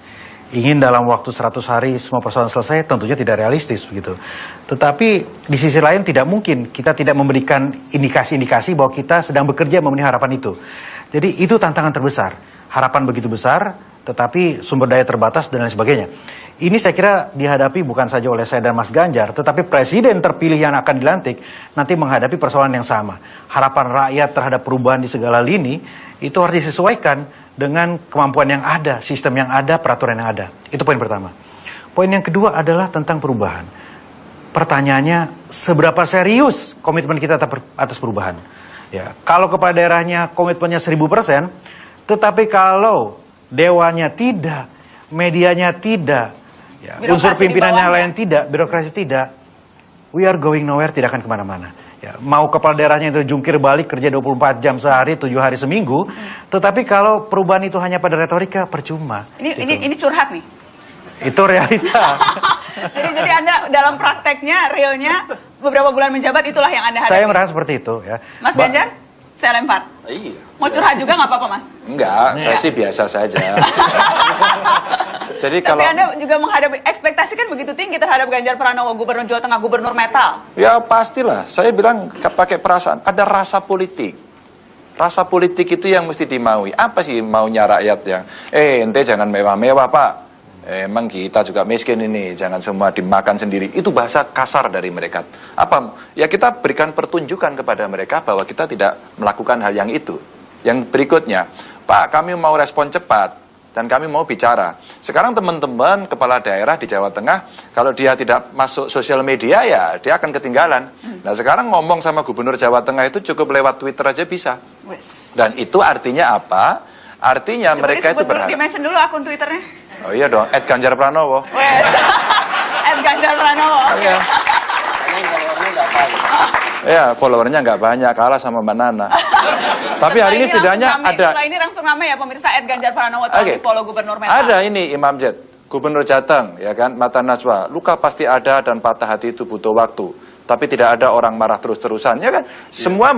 S3: Ingin dalam waktu 100 hari semua persoalan selesai tentunya tidak realistis begitu. Tetapi di sisi lain tidak mungkin kita tidak memberikan indikasi-indikasi bahwa kita sedang bekerja memenuhi harapan itu. Jadi itu tantangan terbesar. Harapan begitu besar, tetapi sumber daya terbatas dan lain sebagainya. Ini saya kira dihadapi bukan saja oleh saya dan Mas Ganjar, tetapi presiden terpilih yang akan dilantik nanti menghadapi persoalan yang sama. Harapan rakyat terhadap perubahan di segala lini itu harus disesuaikan dengan kemampuan yang ada, sistem yang ada, peraturan yang ada. Itu poin pertama. Poin yang kedua adalah tentang perubahan. Pertanyaannya, seberapa serius komitmen kita atas perubahan? Ya, kalau kepala daerahnya komitmennya 1000%, tetapi kalau dewannya tidak, medianya tidak, ya, unsur pimpinannya lain tidak, birokrasi tidak, we are going nowhere, tidak akan kemana-mana. Ya, mau kepala daerahnya itu jungkir balik kerja 24 jam sehari, 7 hari seminggu, tetapi kalau perubahan itu hanya pada retorika, percuma.
S1: Ini curhat nih.
S3: Itu realita.
S1: jadi Anda dalam prakteknya, realnya, beberapa bulan menjabat itulah yang Anda hadapi.
S3: Saya merasa seperti itu. Ya.
S1: Mas Ganjar, saya lempar.
S2: Iya.
S1: Mau curhat juga nggak apa-apa, Mas?
S2: Enggak, saya sih biasa saja. Jadi
S1: Tapi
S2: kalau
S1: Anda juga menghadapi ekspektasi kan begitu tinggi terhadap Ganjar Pranowo, Gubernur Jawa Tengah, Gubernur Metal.
S2: ya pastilah, saya bilang pakai perasaan, ada rasa politik. Rasa politik itu yang mesti dimaui. Apa sih maunya rakyat yang, ente jangan mewah-mewah Pak. Emang kita juga miskin ini, jangan semua dimakan sendiri. Itu bahasa kasar dari mereka. Apa? Ya kita berikan pertunjukan kepada mereka bahwa kita tidak melakukan hal yang itu. Yang berikutnya, Pak, kami mau respon cepat dan kami mau bicara. Sekarang teman-teman kepala daerah di Jawa Tengah, kalau dia tidak masuk sosial media ya dia akan ketinggalan. Nah sekarang ngomong sama Gubernur Jawa Tengah itu cukup lewat Twitter aja bisa. Dan itu artinya apa? Artinya
S1: Coba
S2: mereka itu berharap.
S1: Di-mention dulu akun Twitternya.
S2: Oh iya dong, @ganjar_pranowo.
S1: @ganjar_pranowo. Oke.
S2: Ya, followernya nggak banyak, kalah sama Mbak Nana. Tapi hari ini setidaknya ada.
S1: Setelah ini langsung rame ya pemirsa @ganjar_pranowo, tolong di-follow Gubernur Metal.
S2: Ada ini Imam Z, Gubernur Jateng, ya kan, Mata Najwa. Luka pasti ada dan patah hati itu butuh waktu. Tapi tidak ada orang marah terus-terusan, ya kan? Semua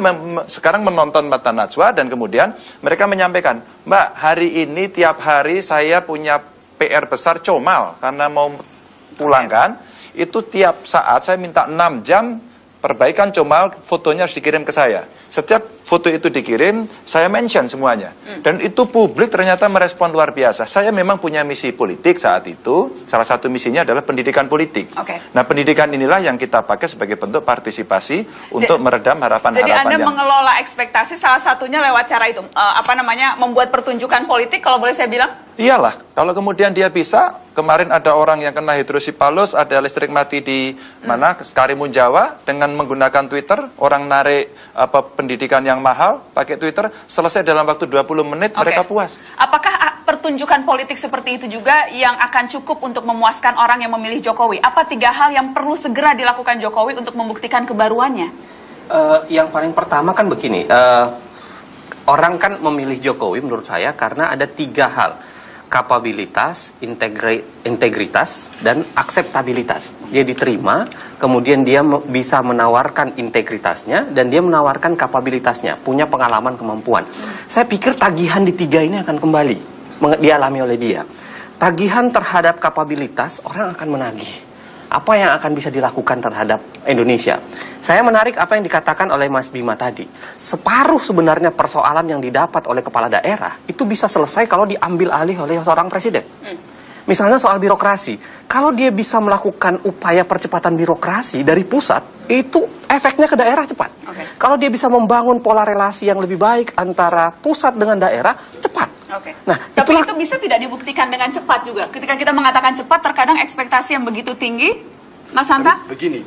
S2: sekarang menonton Mata Najwa dan kemudian mereka menyampaikan, Mbak, hari ini tiap hari saya punya PR besar comal karena mau pulang kan. Itu tiap saat saya minta 6 jam perbaikan comal, fotonya harus dikirim ke saya. Setiap foto itu dikirim, saya mention semuanya. Dan itu publik ternyata merespon luar biasa. Saya memang punya misi politik saat itu. Salah satu misinya adalah pendidikan politik. Nah, pendidikan inilah yang kita pakai sebagai bentuk partisipasi untuk meredam harapan-harapan.
S1: Jadi Anda mengelola ekspektasi salah satunya lewat cara itu. Membuat pertunjukan politik, kalau boleh saya bilang?
S2: Iyalah, kalau kemudian dia bisa, kemarin ada orang yang kena hidrosipalus, ada listrik mati di mana, Karimun Jawa, dengan menggunakan Twitter, orang narik pendidikan yang mahal, pakai Twitter, selesai dalam waktu 20 menit, mereka puas.
S1: Apakah pertunjukan politik seperti itu juga yang akan cukup untuk memuaskan orang yang memilih Jokowi? Apa 3 hal yang perlu segera dilakukan Jokowi untuk membuktikan kebaruannya?
S4: Yang paling pertama kan begini, orang kan memilih Jokowi menurut saya karena ada 3 hal. Kapabilitas, integritas, dan akseptabilitas. Dia diterima, kemudian dia bisa menawarkan integritasnya, dan dia menawarkan kapabilitasnya, punya pengalaman, kemampuan. Saya pikir tagihan di 3 ini akan kembali, dialami oleh dia. Tagihan terhadap kapabilitas, orang akan menagih. Apa yang akan bisa dilakukan terhadap Indonesia? Saya menarik apa yang dikatakan oleh Mas Bima tadi. Separuh sebenarnya persoalan yang didapat oleh kepala daerah itu bisa selesai kalau diambil alih oleh seorang presiden. Misalnya soal birokrasi. Kalau dia bisa melakukan upaya percepatan birokrasi dari pusat, itu efeknya ke daerah cepat. Kalau dia bisa membangun pola relasi yang lebih baik antara pusat dengan daerah, cepat.
S1: Nah, tapi itu bisa tidak dibuktikan dengan cepat juga. Ketika kita mengatakan cepat, terkadang ekspektasi yang begitu tinggi, Mas Hanta?
S5: Begini,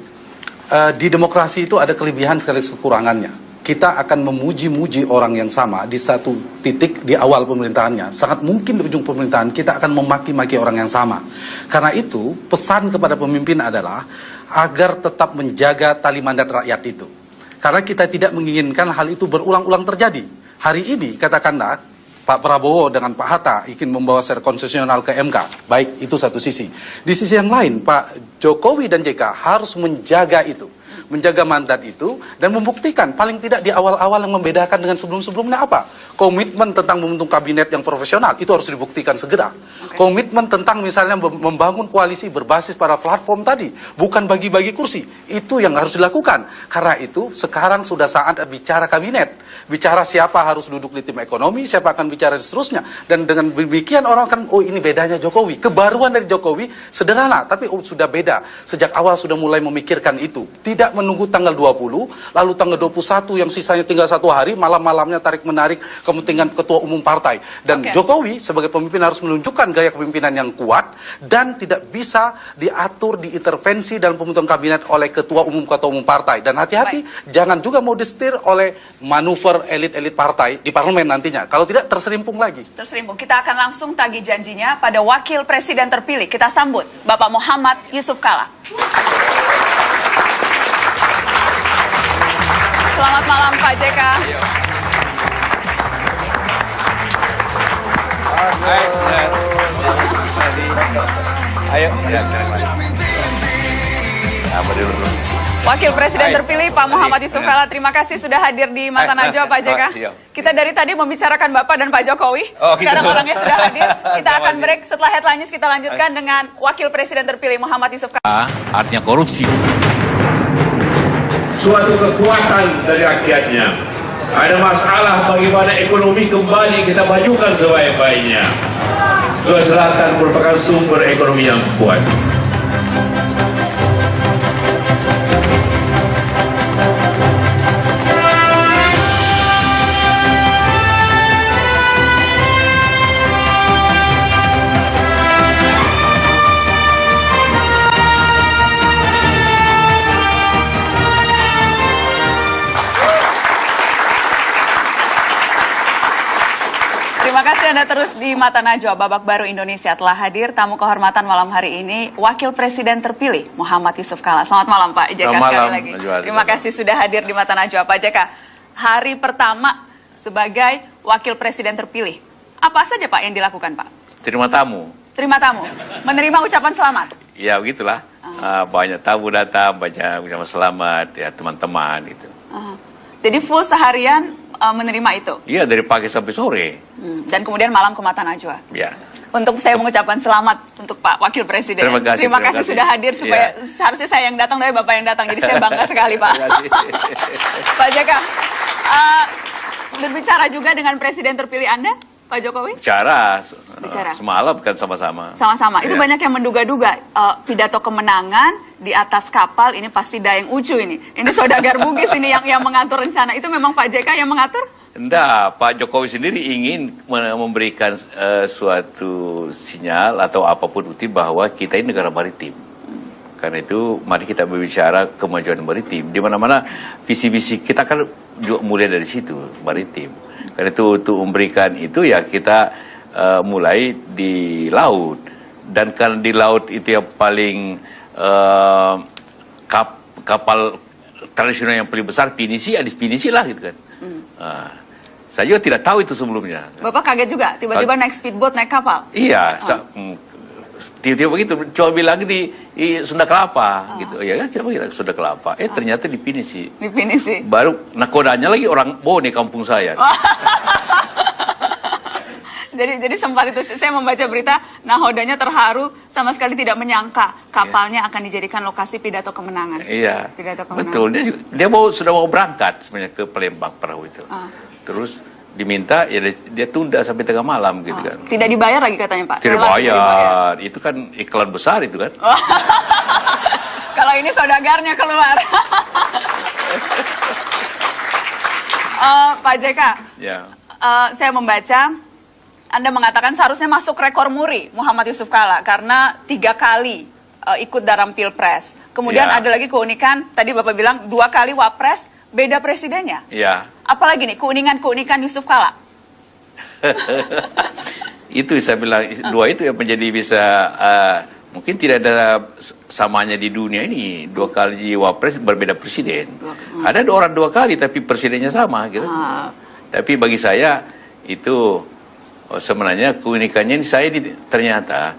S5: di demokrasi itu ada kelebihan sekaligus kekurangannya. Kita akan memuji-muji orang yang sama di satu titik di awal pemerintahannya. Sangat mungkin di ujung pemerintahan kita akan memaki-maki orang yang sama. Karena itu, pesan kepada pemimpin adalah agar tetap menjaga tali mandat rakyat itu. Karena kita tidak menginginkan hal itu berulang-ulang terjadi. Hari ini, katakanlah, Pak Prabowo dengan Pak Hatta ingin membawa secara konstitusional ke MK. Baik, itu satu sisi. Di sisi yang lain, Pak Jokowi dan JK harus menjaga itu. Menjaga mandat itu dan membuktikan paling tidak di awal-awal yang membedakan dengan sebelum-sebelumnya apa? Komitmen tentang membentuk kabinet yang profesional itu harus dibuktikan segera. Komitmen tentang misalnya membangun koalisi berbasis pada platform tadi, bukan bagi-bagi kursi. Itu yang harus dilakukan. Karena itu sekarang sudah saat bicara kabinet. Bicara siapa harus duduk di tim ekonomi, siapa akan bicara dan seterusnya. Dan dengan demikian orang akan, oh ini bedanya Jokowi. Kebaruan dari Jokowi sederhana, tapi sudah beda. Sejak awal sudah mulai memikirkan itu. Tidak menunggu tanggal 20, lalu tanggal 21 yang sisanya tinggal 1 hari, malam-malamnya tarik-menarik kepentingan ketua umum partai. Dan Jokowi sebagai pemimpin harus menunjukkan gaya kepemimpinan yang kuat dan tidak bisa diatur, diintervensi dalam pembentukan kabinet oleh ketua umum partai. Dan hati-hati, jangan juga mau disetir oleh manuver elit-elit partai di parlemen nantinya. Kalau tidak, terserimpung lagi.
S1: Terserimpung. Kita akan langsung tagih janjinya pada wakil presiden terpilih. Kita sambut Bapak Muhammad Yusuf Kalla. Selamat malam Pak JK.
S6: Ayo.
S1: Wakil Presiden terpilih Pak Muhammad Yusuf Kalla, terima kasih sudah hadir di Mata Najwa Pak JK. Kita dari tadi membicarakan Bapak dan Pak Jokowi. Sekarang orangnya sudah hadir. Kita akan break, setelah headline-nya kita lanjutkan dengan Wakil Presiden terpilih Muhammad Yusuf Kalla.
S6: Artinya korupsi.
S7: Suatu kekuatan dari rakyatnya. Ada masalah bagaimana ekonomi kembali kita majukan sebaik-baiknya. Sulawesi Selatan merupakan sumber ekonomi yang kuat.
S1: Terima kasih Anda terus di Mata Najwa. Babak baru Indonesia telah hadir. Tamu kehormatan malam hari ini Wakil Presiden terpilih Muhammad Yusuf Kalla. Selamat malam Pak JK sekali lagi. Terima kasih sudah hadir di Mata Najwa Pak JK. Hari pertama sebagai Wakil Presiden terpilih, apa saja Pak yang dilakukan Pak?
S6: Terima tamu.
S1: Terima tamu, menerima ucapan selamat.
S6: Ya begitulah. Banyak tamu datang, banyak ucapan selamat ya teman-teman gitu.
S1: Jadi full seharian menerima itu?
S6: Iya, dari pagi sampai sore.
S1: Dan kemudian malam ke Mata Najwa?
S6: Ya.
S1: Untuk saya mengucapkan selamat untuk Pak Wakil Presiden. Terima kasih sudah hadir, supaya seharusnya saya yang datang, tapi Bapak yang datang. Jadi saya bangga sekali Pak. Pak JK, berbicara juga dengan Presiden terpilih Anda, Pak Jokowi?
S6: Bicara. Semalam kan sama-sama.
S1: Sama-sama. Itu banyak yang menduga-duga pidato kemenangan di atas kapal ini pasti Dayeng Ucu ini. Ini saudagar Bugis ini yang mengatur rencana. Itu memang Pak JK yang mengatur?
S6: Enggak, Pak Jokowi sendiri ingin memberikan suatu sinyal atau apapun bukti bahwa kita ini negara maritim. Karena itu mari kita berbicara kemajuan maritim. Di mana-mana visi-visi kita kan juga mulai dari situ, maritim. Karena itu untuk memberikan itu ya kita mulai di laut. Dan karena di laut itu yang paling kapal tradisional yang paling besar pinisi, ya definisi lah gitu kan. Saya juga tidak tahu itu sebelumnya.
S1: Bapak kaget juga, tiba-tiba naik speedboat, naik kapal?
S6: Iya, tiba-tiba begitu, coba bilang di Sunda Kelapa, gitu. Ya, kita bilang Sunda Kelapa. Ternyata di Pinisi.
S1: Di Pinisi.
S6: Baru nakodanya lagi orang Bone kampung saya.
S1: Jadi sempat itu saya membaca berita, nahodanya terharu, sama sekali tidak menyangka kapalnya akan dijadikan lokasi pidato kemenangan.
S6: Iya,
S1: Pidato kemenangan.
S6: betul. Dia sudah mau berangkat sebenarnya ke Palembang perahu itu. Terus diminta, ya dia tunda sampai tengah malam gitu kan.
S1: Tidak dibayar lagi katanya Pak?
S6: Tidak bayar. Itu kan iklan besar itu kan.
S1: Kalau ini saudagarnya keluar. Pak JK,
S6: Ya.
S1: saya membaca Anda mengatakan seharusnya masuk rekor muri Muhammad Yusuf Kalla karena 3 kali ikut dalam Pilpres. Kemudian
S6: Ya.
S1: ada lagi keunikan, tadi Bapak bilang 2 kali Wapres, beda presidennya.
S6: Ya.
S1: Apalagi nih keunikan Yusuf Kalla?
S6: Itu saya bilang, 2 itu yang menjadi bisa, mungkin tidak ada samanya di dunia ini. 2 kali Wapres berbeda presiden. Ada orang 2 kali tapi presidennya sama gitu. Tapi bagi saya itu sebenarnya keunikannya ini ternyata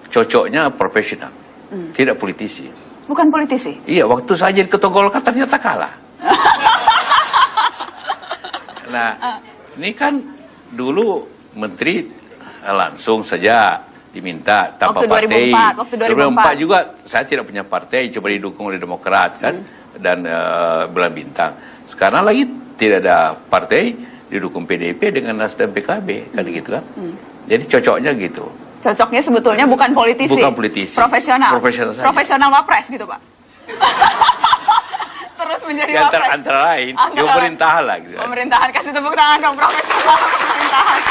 S6: cocoknya profesional, tidak politisi.
S1: Bukan politisi?
S6: Iya, waktu saya jadi ketua Golkar ternyata kalah. Nah, ini kan dulu menteri langsung saja diminta tanpa
S1: Waktu
S6: partai.
S1: 2004, waktu 2004
S6: juga saya tidak punya partai, coba didukung oleh Demokrat kan, dan Bulan Bintang. Sekarang lagi tidak ada partai, didukung PDIP dengan Nasdem PKB, kan gitu kan. Jadi cocoknya gitu.
S1: Cocoknya sebetulnya bukan politisi.
S6: Bukan politisi.
S1: Profesional.
S6: Profesional saja.
S1: Profesional Wapres gitu Pak. Terus menjadi
S6: Ya,
S1: Wapres.
S6: antara lain, di pemerintahan lah gitu kan.
S1: Pemerintahan, kasih tepuk tangan dong profesional pemerintahan.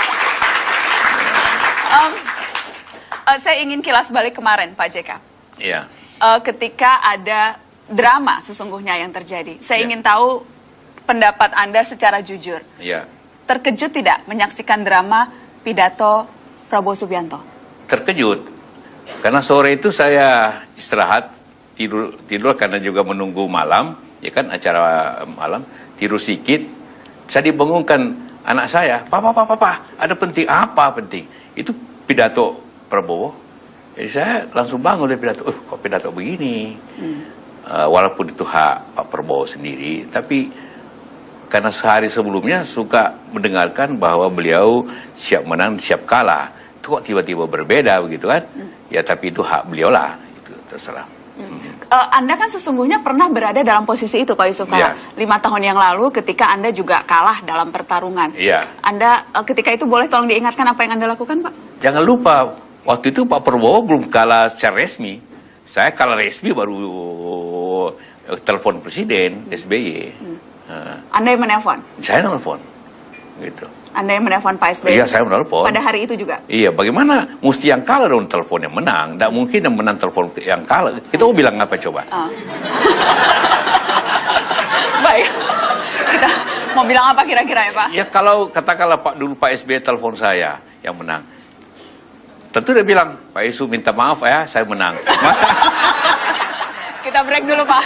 S1: Saya ingin kilas balik kemarin Pak JK.
S6: Iya.
S1: Ketika ada drama sesungguhnya yang terjadi. Saya
S6: Ya.
S1: ingin tahu pendapat Anda secara jujur.
S6: Iya.
S1: Terkejut tidak menyaksikan drama pidato Prabowo Subianto?
S6: Terkejut. Karena sore itu saya istirahat, tidur karena juga menunggu malam, ya kan acara malam, tidur sedikit. Saya dibangunkan anak saya, Papa, ada penting apa penting? Itu pidato Prabowo. Jadi saya langsung bangun dari pidato, kok pidato begini? Walaupun itu hak Pak Prabowo sendiri, tapi karena sehari sebelumnya suka mendengarkan bahwa beliau siap menang, siap kalah. Itu kok tiba-tiba berbeda begitu kan? Ya tapi itu hak beliau lah, itu terserah.
S1: Anda kan sesungguhnya pernah berada dalam posisi itu Pak Yusuf Kalla. 5 tahun yang lalu ketika Anda juga kalah dalam pertarungan.
S6: Iya.
S1: Anda ketika itu boleh tolong diingatkan apa yang Anda lakukan Pak?
S6: Jangan lupa, waktu itu Pak Prabowo belum kalah secara resmi. Saya kalah resmi baru telepon Presiden SBY.
S1: Anda yang menelpon?
S6: Saya nelfon, gitu.
S1: Anda yang menelpon Pak SBY?
S6: Iya, saya menelpon.
S1: Pada hari itu juga?
S6: Iya, bagaimana mesti yang kalah dong telepon yang menang? Tidak mungkin yang menang telepon yang kalah. Kita mau bilang apa coba?
S1: Baik, kita mau bilang apa kira-kira ya Pak?
S6: Ya kalau katakanlah dulu Pak SBY telepon saya yang menang. Tentu dia bilang, Pak Yusuf minta maaf ya, saya menang. Masa?
S1: Kita break dulu Pak.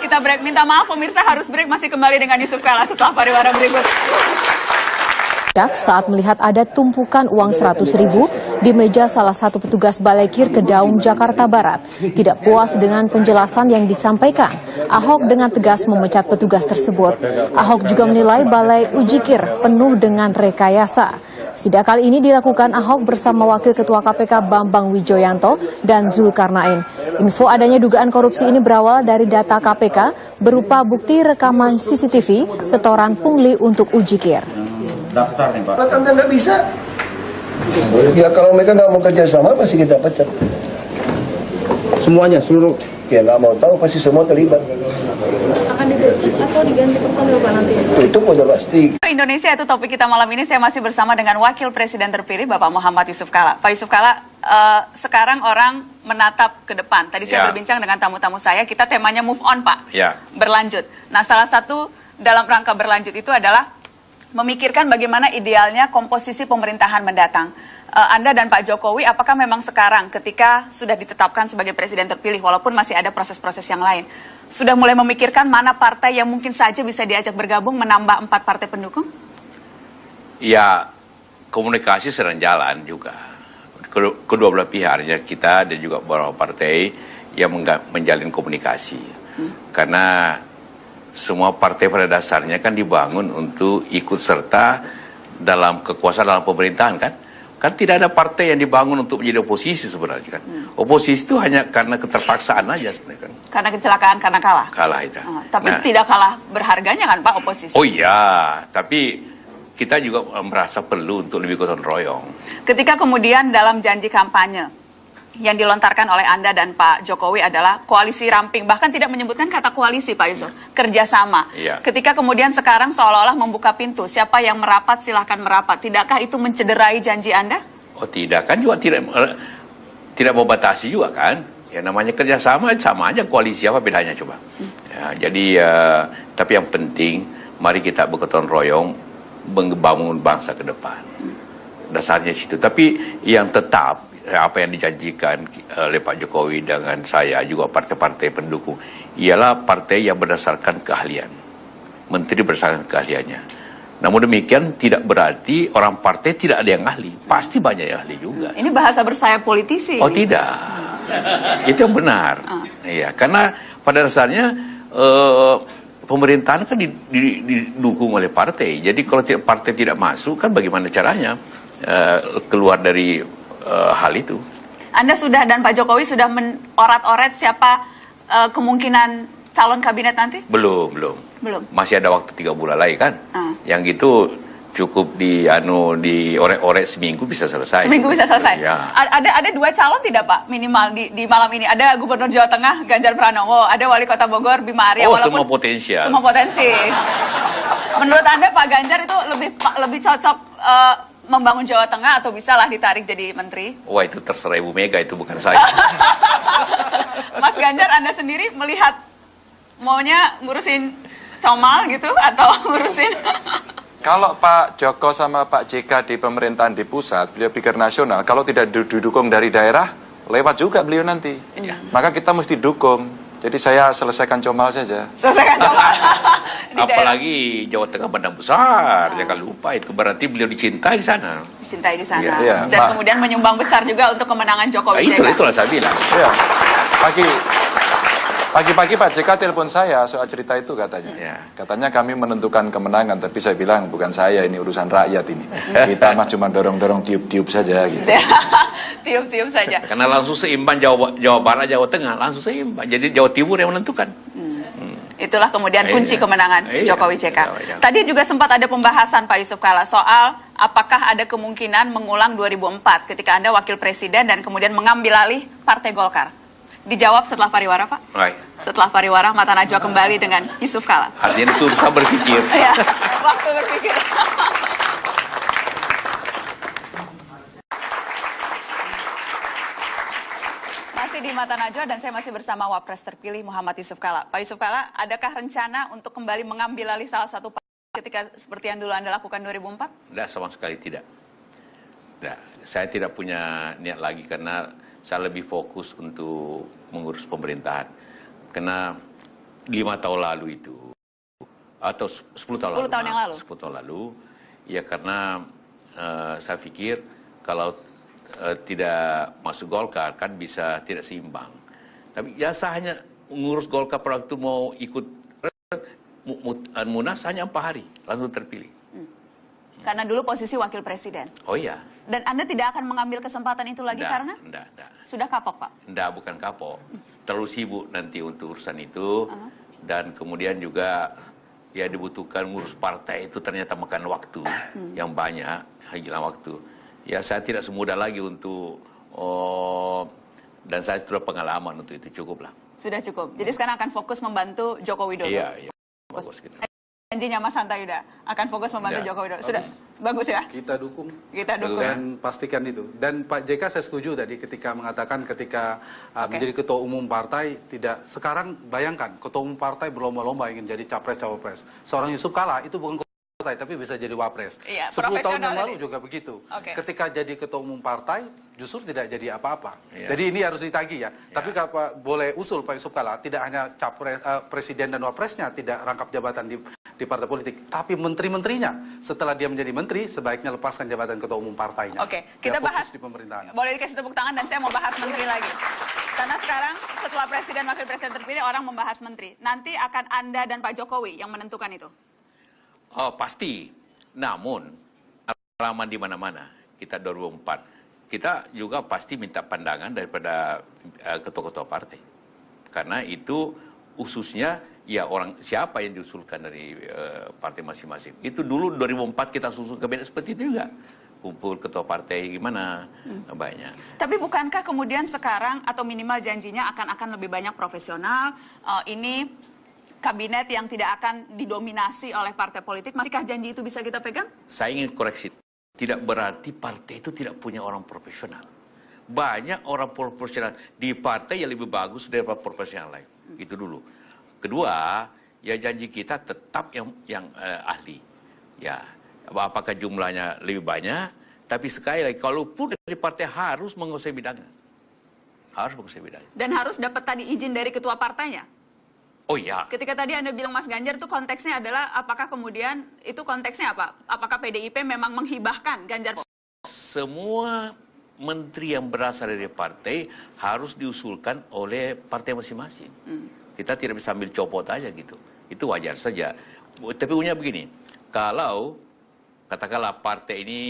S1: Kita break. Minta maaf pemirsa harus break. Masih kembali dengan Yusuf Kalla setelah pariwara berikut.
S8: Saat melihat ada tumpukan uang 100.000 di meja salah satu petugas Balekir Kedaung, Jakarta Barat. Tidak puas dengan penjelasan yang disampaikan, Ahok dengan tegas memecat petugas tersebut. Ahok juga menilai Balai Ujikir penuh dengan rekayasa. Sidak kali ini dilakukan Ahok bersama Wakil Ketua KPK Bambang Wijoyanto dan Zulkarnain. Info adanya dugaan korupsi ini berawal dari data KPK berupa bukti rekaman CCTV setoran pungli untuk Ujikir.
S9: Kalau Anda nggak bisa, ya kalau mereka nggak mau kerja sama pasti kita pecat.
S10: Semuanya, seluruh.
S9: Ya nggak mau tahu pasti semua terlibat.
S8: Akan diganti atau diganti personil Pak nanti?
S9: Itu udah pasti.
S1: Indonesia itu topik kita malam ini. Saya masih bersama dengan Wakil Presiden terpilih Bapak Muhammad Yusuf Kalla. Pak Yusuf Kalla, sekarang orang menatap ke depan. Tadi saya berbincang dengan tamu-tamu saya. Kita temanya move on Pak.
S6: Ya.
S1: Berlanjut. Nah salah satu dalam rangka berlanjut itu adalah memikirkan bagaimana idealnya komposisi pemerintahan mendatang. Anda dan Pak Jokowi, apakah memang sekarang ketika sudah ditetapkan sebagai presiden terpilih, walaupun masih ada proses-proses yang lain, sudah mulai memikirkan mana partai yang mungkin saja bisa diajak bergabung menambah 4 partai pendukung?
S6: Ya, komunikasi sedang jalan juga. Kedua belah pihaknya kita dan juga beberapa partai yang menjalin komunikasi. Karena semua partai pada dasarnya kan dibangun untuk ikut serta dalam kekuasaan dalam pemerintahan kan. Kan tidak ada partai yang dibangun untuk menjadi oposisi sebenarnya kan. Oposisi itu hanya karena keterpaksaan aja sebenarnya kan.
S1: Karena kecelakaan, karena kalah?
S6: Kalah itu.
S1: Tapi tidak kalah berharganya kan Pak oposisi?
S6: Oh iya, tapi kita juga merasa perlu untuk lebih gotong royong.
S1: Ketika kemudian dalam janji kampanye yang dilontarkan oleh Anda dan Pak Jokowi adalah koalisi ramping, bahkan tidak menyebutkan kata koalisi Pak Yusuf, kerjasama.
S6: Iya.
S1: Ketika kemudian sekarang seolah-olah membuka pintu, siapa yang merapat silahkan merapat. Tidakkah itu mencederai janji Anda?
S6: Oh tidak, kan juga tidak membatasi juga kan. Ya namanya kerjasama sama aja, koalisi apa bedanya coba. Ya, jadi tapi yang penting mari kita bergotong royong membangun bangsa ke depan. Dasarnya situ. Tapi yang tetap apa yang dijanjikan oleh Pak Jokowi dengan saya juga partai-partai pendukung ialah partai yang berdasarkan keahlian. Menteri berdasarkan keahliannya. Namun demikian tidak berarti orang partai tidak ada yang ahli. Pasti banyak yang ahli juga.
S1: Ini bahasa bersayap politisi.
S6: Oh tidak. Itu yang benar. Iya, karena pada dasarnya pemerintahan kan didukung oleh partai. Jadi kalau partai tidak masuk kan bagaimana caranya keluar dari hal itu.
S1: Anda sudah dan Pak Jokowi sudah menorat-oret siapa kemungkinan calon kabinet nanti?
S6: Belum. Masih ada waktu 3 bulan lagi kan. Yang gitu cukup diorek-orek seminggu bisa selesai.
S1: Seminggu bisa selesai.
S6: Ya.
S1: Ada 2 calon tidak Pak minimal di malam ini? Ada Gubernur Jawa Tengah Ganjar Pranowo, ada Wali Kota Bogor Bima Arya.
S6: Oh semua potensial.
S1: Semua potensi. Menurut Anda Pak Ganjar itu lebih cocok membangun Jawa Tengah atau bisalah ditarik jadi menteri?
S6: Wah itu terserah Ibu Mega, itu bukan saya.
S1: Mas Ganjar, Anda sendiri melihat maunya ngurusin Comal gitu atau ngurusin?
S2: Kalau Pak Joko sama Pak JK di pemerintahan di pusat, beliau pikir nasional, kalau tidak didukung dari daerah, lewat juga beliau nanti. Maka kita mesti dukung. Jadi saya selesaikan Comal saja.
S1: Selesaikan Comal.
S6: Apalagi Jawa Tengah badan besar, jangan lupa itu berarti beliau dicintai di sana.
S1: Dicintai di sana.
S2: Ya.
S1: Dan kemudian menyumbang besar juga untuk kemenangan Jokowi.
S6: Itulah saya bilang.
S2: Ya. Pagi-pagi Pak JK telepon saya soal cerita itu katanya.
S6: Ya.
S2: Katanya kami menentukan kemenangan, tapi saya bilang bukan saya, ini urusan rakyat ini. Kita mah cuma dorong-dorong tiup-tiup saja gitu.
S1: Tiup-tiup saja.
S6: Karena langsung seimbang Jawa Barat, Jawa Tengah, langsung seimbang. Jadi Jawa Timur yang menentukan.
S1: Itulah kemudian kunci kemenangan Jokowi JK. Tadi juga sempat ada pembahasan Pak Yusuf Kalla soal apakah ada kemungkinan mengulang 2004 ketika Anda wakil presiden dan kemudian mengambil alih Partai Golkar. Dijawab setelah pariwara, Pak.
S6: Baik.
S1: Setelah pariwara, Mata Najwa kembali dengan Yusuf Kalla.
S6: Artinya susah berpikir.
S1: Ya, waktu berpikir. Masih di Mata Najwa dan saya masih bersama Wapres terpilih Muhammad Yusuf Kalla. Pak Yusuf Kalla, adakah rencana untuk kembali mengambil alih salah satu partai ketika seperti yang dulu Anda lakukan 2004?
S6: Tidak, sama sekali tidak. Nah, saya tidak punya niat lagi karena saya lebih fokus untuk mengurus pemerintahan. Karena 5 tahun lalu itu, atau 10 tahun lalu.
S1: 10 tahun yang lalu.
S6: 10 tahun lalu, ya karena saya pikir kalau tidak masuk Golkar kan bisa tidak seimbang. Tapi ya saya hanya mengurus Golkar pada waktu mau ikut Munas hanya 4 hari, langsung terpilih.
S1: Karena dulu posisi wakil presiden.
S6: Oh iya.
S1: Dan Anda tidak akan mengambil kesempatan itu lagi karena?
S6: Enggak.
S1: Sudah kapok, Pak?
S6: Enggak, bukan kapok. Terlalu sibuk nanti untuk urusan itu. Dan kemudian juga ya dibutuhkan ngurus partai itu ternyata makan waktu yang banyak, hilang waktu. Ya saya tidak semudah lagi untuk, dan saya sudah pengalaman untuk itu, cukup lah.
S1: Sudah cukup. Jadi sekarang akan fokus membantu Joko Widodo.
S6: Iya. Bagus gitu.
S1: Janjinya Mas Hanta Yuda akan fokus membantu Joko Widodo. Sudah bagus ya?
S5: Kita dukung.
S1: Kita dukung.
S5: Dan pastikan itu. Dan Pak JK saya setuju tadi ketika mengatakan ketika menjadi ketua umum partai tidak. Sekarang bayangkan ketua umum partai berlomba-lomba ingin jadi capres-cawapres. Seorang Yusuf Kalla itu bukan ketua partai, tapi bisa jadi wapres.
S1: Iya,
S5: 10 tahun yang
S1: profesional
S5: lalu
S1: tadi.
S5: juga begitu.
S1: Oke.
S5: Ketika jadi ketua umum partai, justru tidak jadi apa-apa.
S6: Iya.
S5: Jadi ini harus ditagih ya. Tapi kalau Pak boleh usul Pak Yusuf Kalla, tidak hanya capres, presiden dan wapresnya tidak rangkap jabatan di partai politik, tapi menteri-menterinya setelah dia menjadi menteri sebaiknya lepaskan jabatan ketua umum partainya.
S1: Oke, kita
S5: Dia
S1: bahas.
S5: fokus di pemerintahan.
S1: Boleh dikasih tepuk tangan dan saya mau bahas menteri lagi. Karena sekarang setelah presiden wakil presiden terpilih orang membahas menteri. Nanti akan Anda dan Pak Jokowi yang menentukan itu.
S6: Oh pasti. Namun pengalaman di mana-mana. Kita 2004. Kita juga pasti minta pandangan daripada ketua-ketua partai. Karena itu khususnya ya orang siapa yang diusulkan dari partai masing-masing. Itu dulu 2004 kita susun kabinet seperti itu juga. Kumpul ketua partai gimana banyak.
S1: Tapi bukankah kemudian sekarang atau minimal janjinya akan lebih banyak profesional, ini kabinet yang tidak akan didominasi oleh partai politik, masihkah janji itu bisa kita pegang?
S6: Saya ingin koreksi, tidak berarti partai itu tidak punya orang profesional. Banyak orang profesional di partai yang lebih bagus daripada profesional lain. Itu dulu. Kedua, ya janji kita tetap yang ahli. Ya, apakah jumlahnya lebih banyak? Tapi sekali lagi, kalaupun dari partai harus menguasai bidangnya. Harus menguasai bidangnya.
S1: Dan harus dapat tadi izin dari ketua partainya?
S6: Oh iya.
S1: Ketika tadi Anda bilang Mas Ganjar itu konteksnya adalah apakah kemudian itu konteksnya apa? Apakah PDIP memang menghibahkan Ganjar?
S6: Semua menteri yang berasal dari partai harus diusulkan oleh partai masing-masing. Kita tidak bisa ambil copot aja gitu. Itu wajar saja. Tapi punya begini, kalau katakanlah partai ini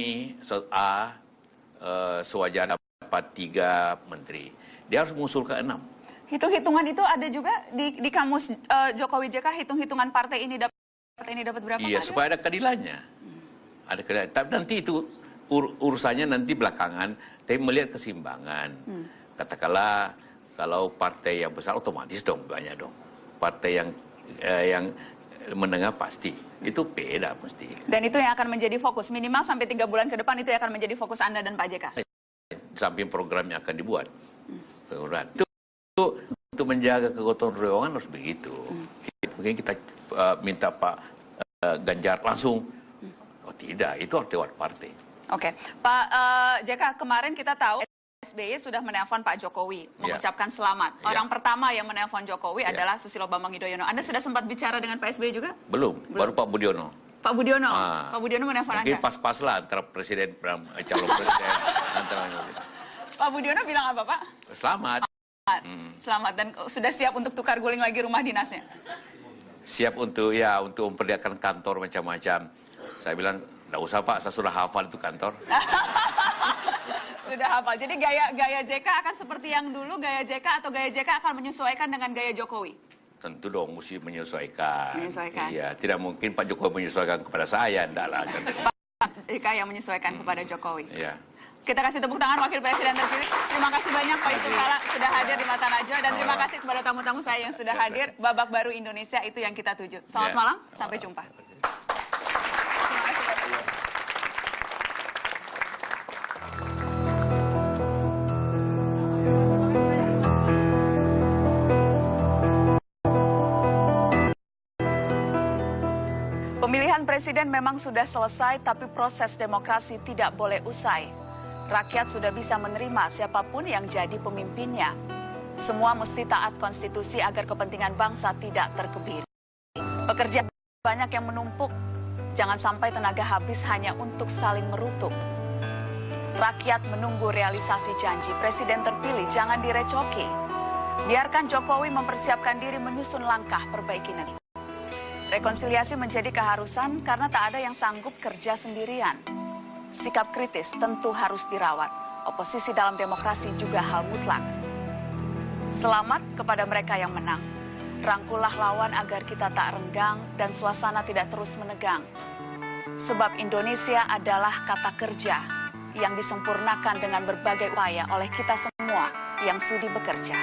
S6: A sewajarnya dapat 3 menteri, dia harus mengusulkan 6.
S1: Hitung-hitungan itu ada juga di kamus Jokowi JK, hitung-hitungan partai ini dapat berapa?
S6: Iya, supaya ada keadilannya. Ada keadilan. Tapi nanti itu urusannya nanti belakangan, tapi melihat keseimbangan. Katakanlah kalau partai yang besar otomatis dong banyak dong. Partai yang menengah pasti itu beda mesti.
S1: Dan itu yang akan menjadi fokus minimal sampai 3 bulan ke depan, itu yang akan menjadi fokus Anda dan Pak JK.
S6: Samping programnya akan dibuat. Itu untuk menjaga kegotong royongan harus begitu. Mungkin kita minta Pak Ganjar langsung. Oh tidak, itu harus lewat partai.
S1: Oke, Pak JK, kemarin kita tahu SBY sudah menelpon Pak Jokowi mengucapkan selamat. Orang pertama yang menelpon Jokowi adalah Susilo Bambang Yudhoyono. Anda sudah sempat bicara dengan Pak SBY juga?
S6: Belum. Baru Pak Budiono.
S1: Pak Budiono, Pak Budiono menelpon
S6: Anda. Mungkin pas-pas lah antara presiden calon presiden antara.
S1: Pak Budiono bilang apa Pak?
S6: Selamat.
S1: Selamat, dan sudah siap untuk tukar guling lagi rumah dinasnya?
S6: Siap untuk memperlihatkan kantor macam-macam. Saya bilang, nggak usah Pak, saya sudah hafal itu kantor.
S1: Sudah hafal. Jadi gaya JK akan seperti yang dulu, gaya JK atau gaya JK akan menyesuaikan dengan gaya Jokowi?
S6: Tentu dong, mesti menyesuaikan.
S1: Menyesuaikan.
S6: Iya, tidak mungkin Pak Jokowi menyesuaikan kepada saya, enggak lah.
S1: Pak JK yang menyesuaikan kepada Jokowi.
S6: Iya.
S1: Kita kasih tepuk tangan Wakil Presiden terpilih. Terima kasih banyak Pak Yusuf Kalla sudah hadir di Mata Najwa, dan terima kasih kepada tamu-tamu saya yang sudah hadir. Babak baru Indonesia itu yang kita tuju. Selamat malam, sampai jumpa. Pemilihan presiden memang sudah selesai, tapi proses demokrasi tidak boleh usai. Rakyat sudah bisa menerima siapapun yang jadi pemimpinnya. Semua mesti taat konstitusi agar kepentingan bangsa tidak terkebiri. Pekerjaan banyak yang menumpuk. Jangan sampai tenaga habis hanya untuk saling merutuk. Rakyat menunggu realisasi janji presiden terpilih, jangan direcoki. Biarkan Jokowi mempersiapkan diri menyusun langkah perbaiki negeri. Rekonsiliasi menjadi keharusan karena tak ada yang sanggup kerja sendirian. Sikap kritis tentu harus dirawat. Oposisi dalam demokrasi juga hal mutlak. Selamat kepada mereka yang menang. Rangkulah lawan agar kita tak renggang dan suasana tidak terus menegang. Sebab Indonesia adalah kata kerja yang disempurnakan dengan berbagai upaya oleh kita semua yang sudi bekerja.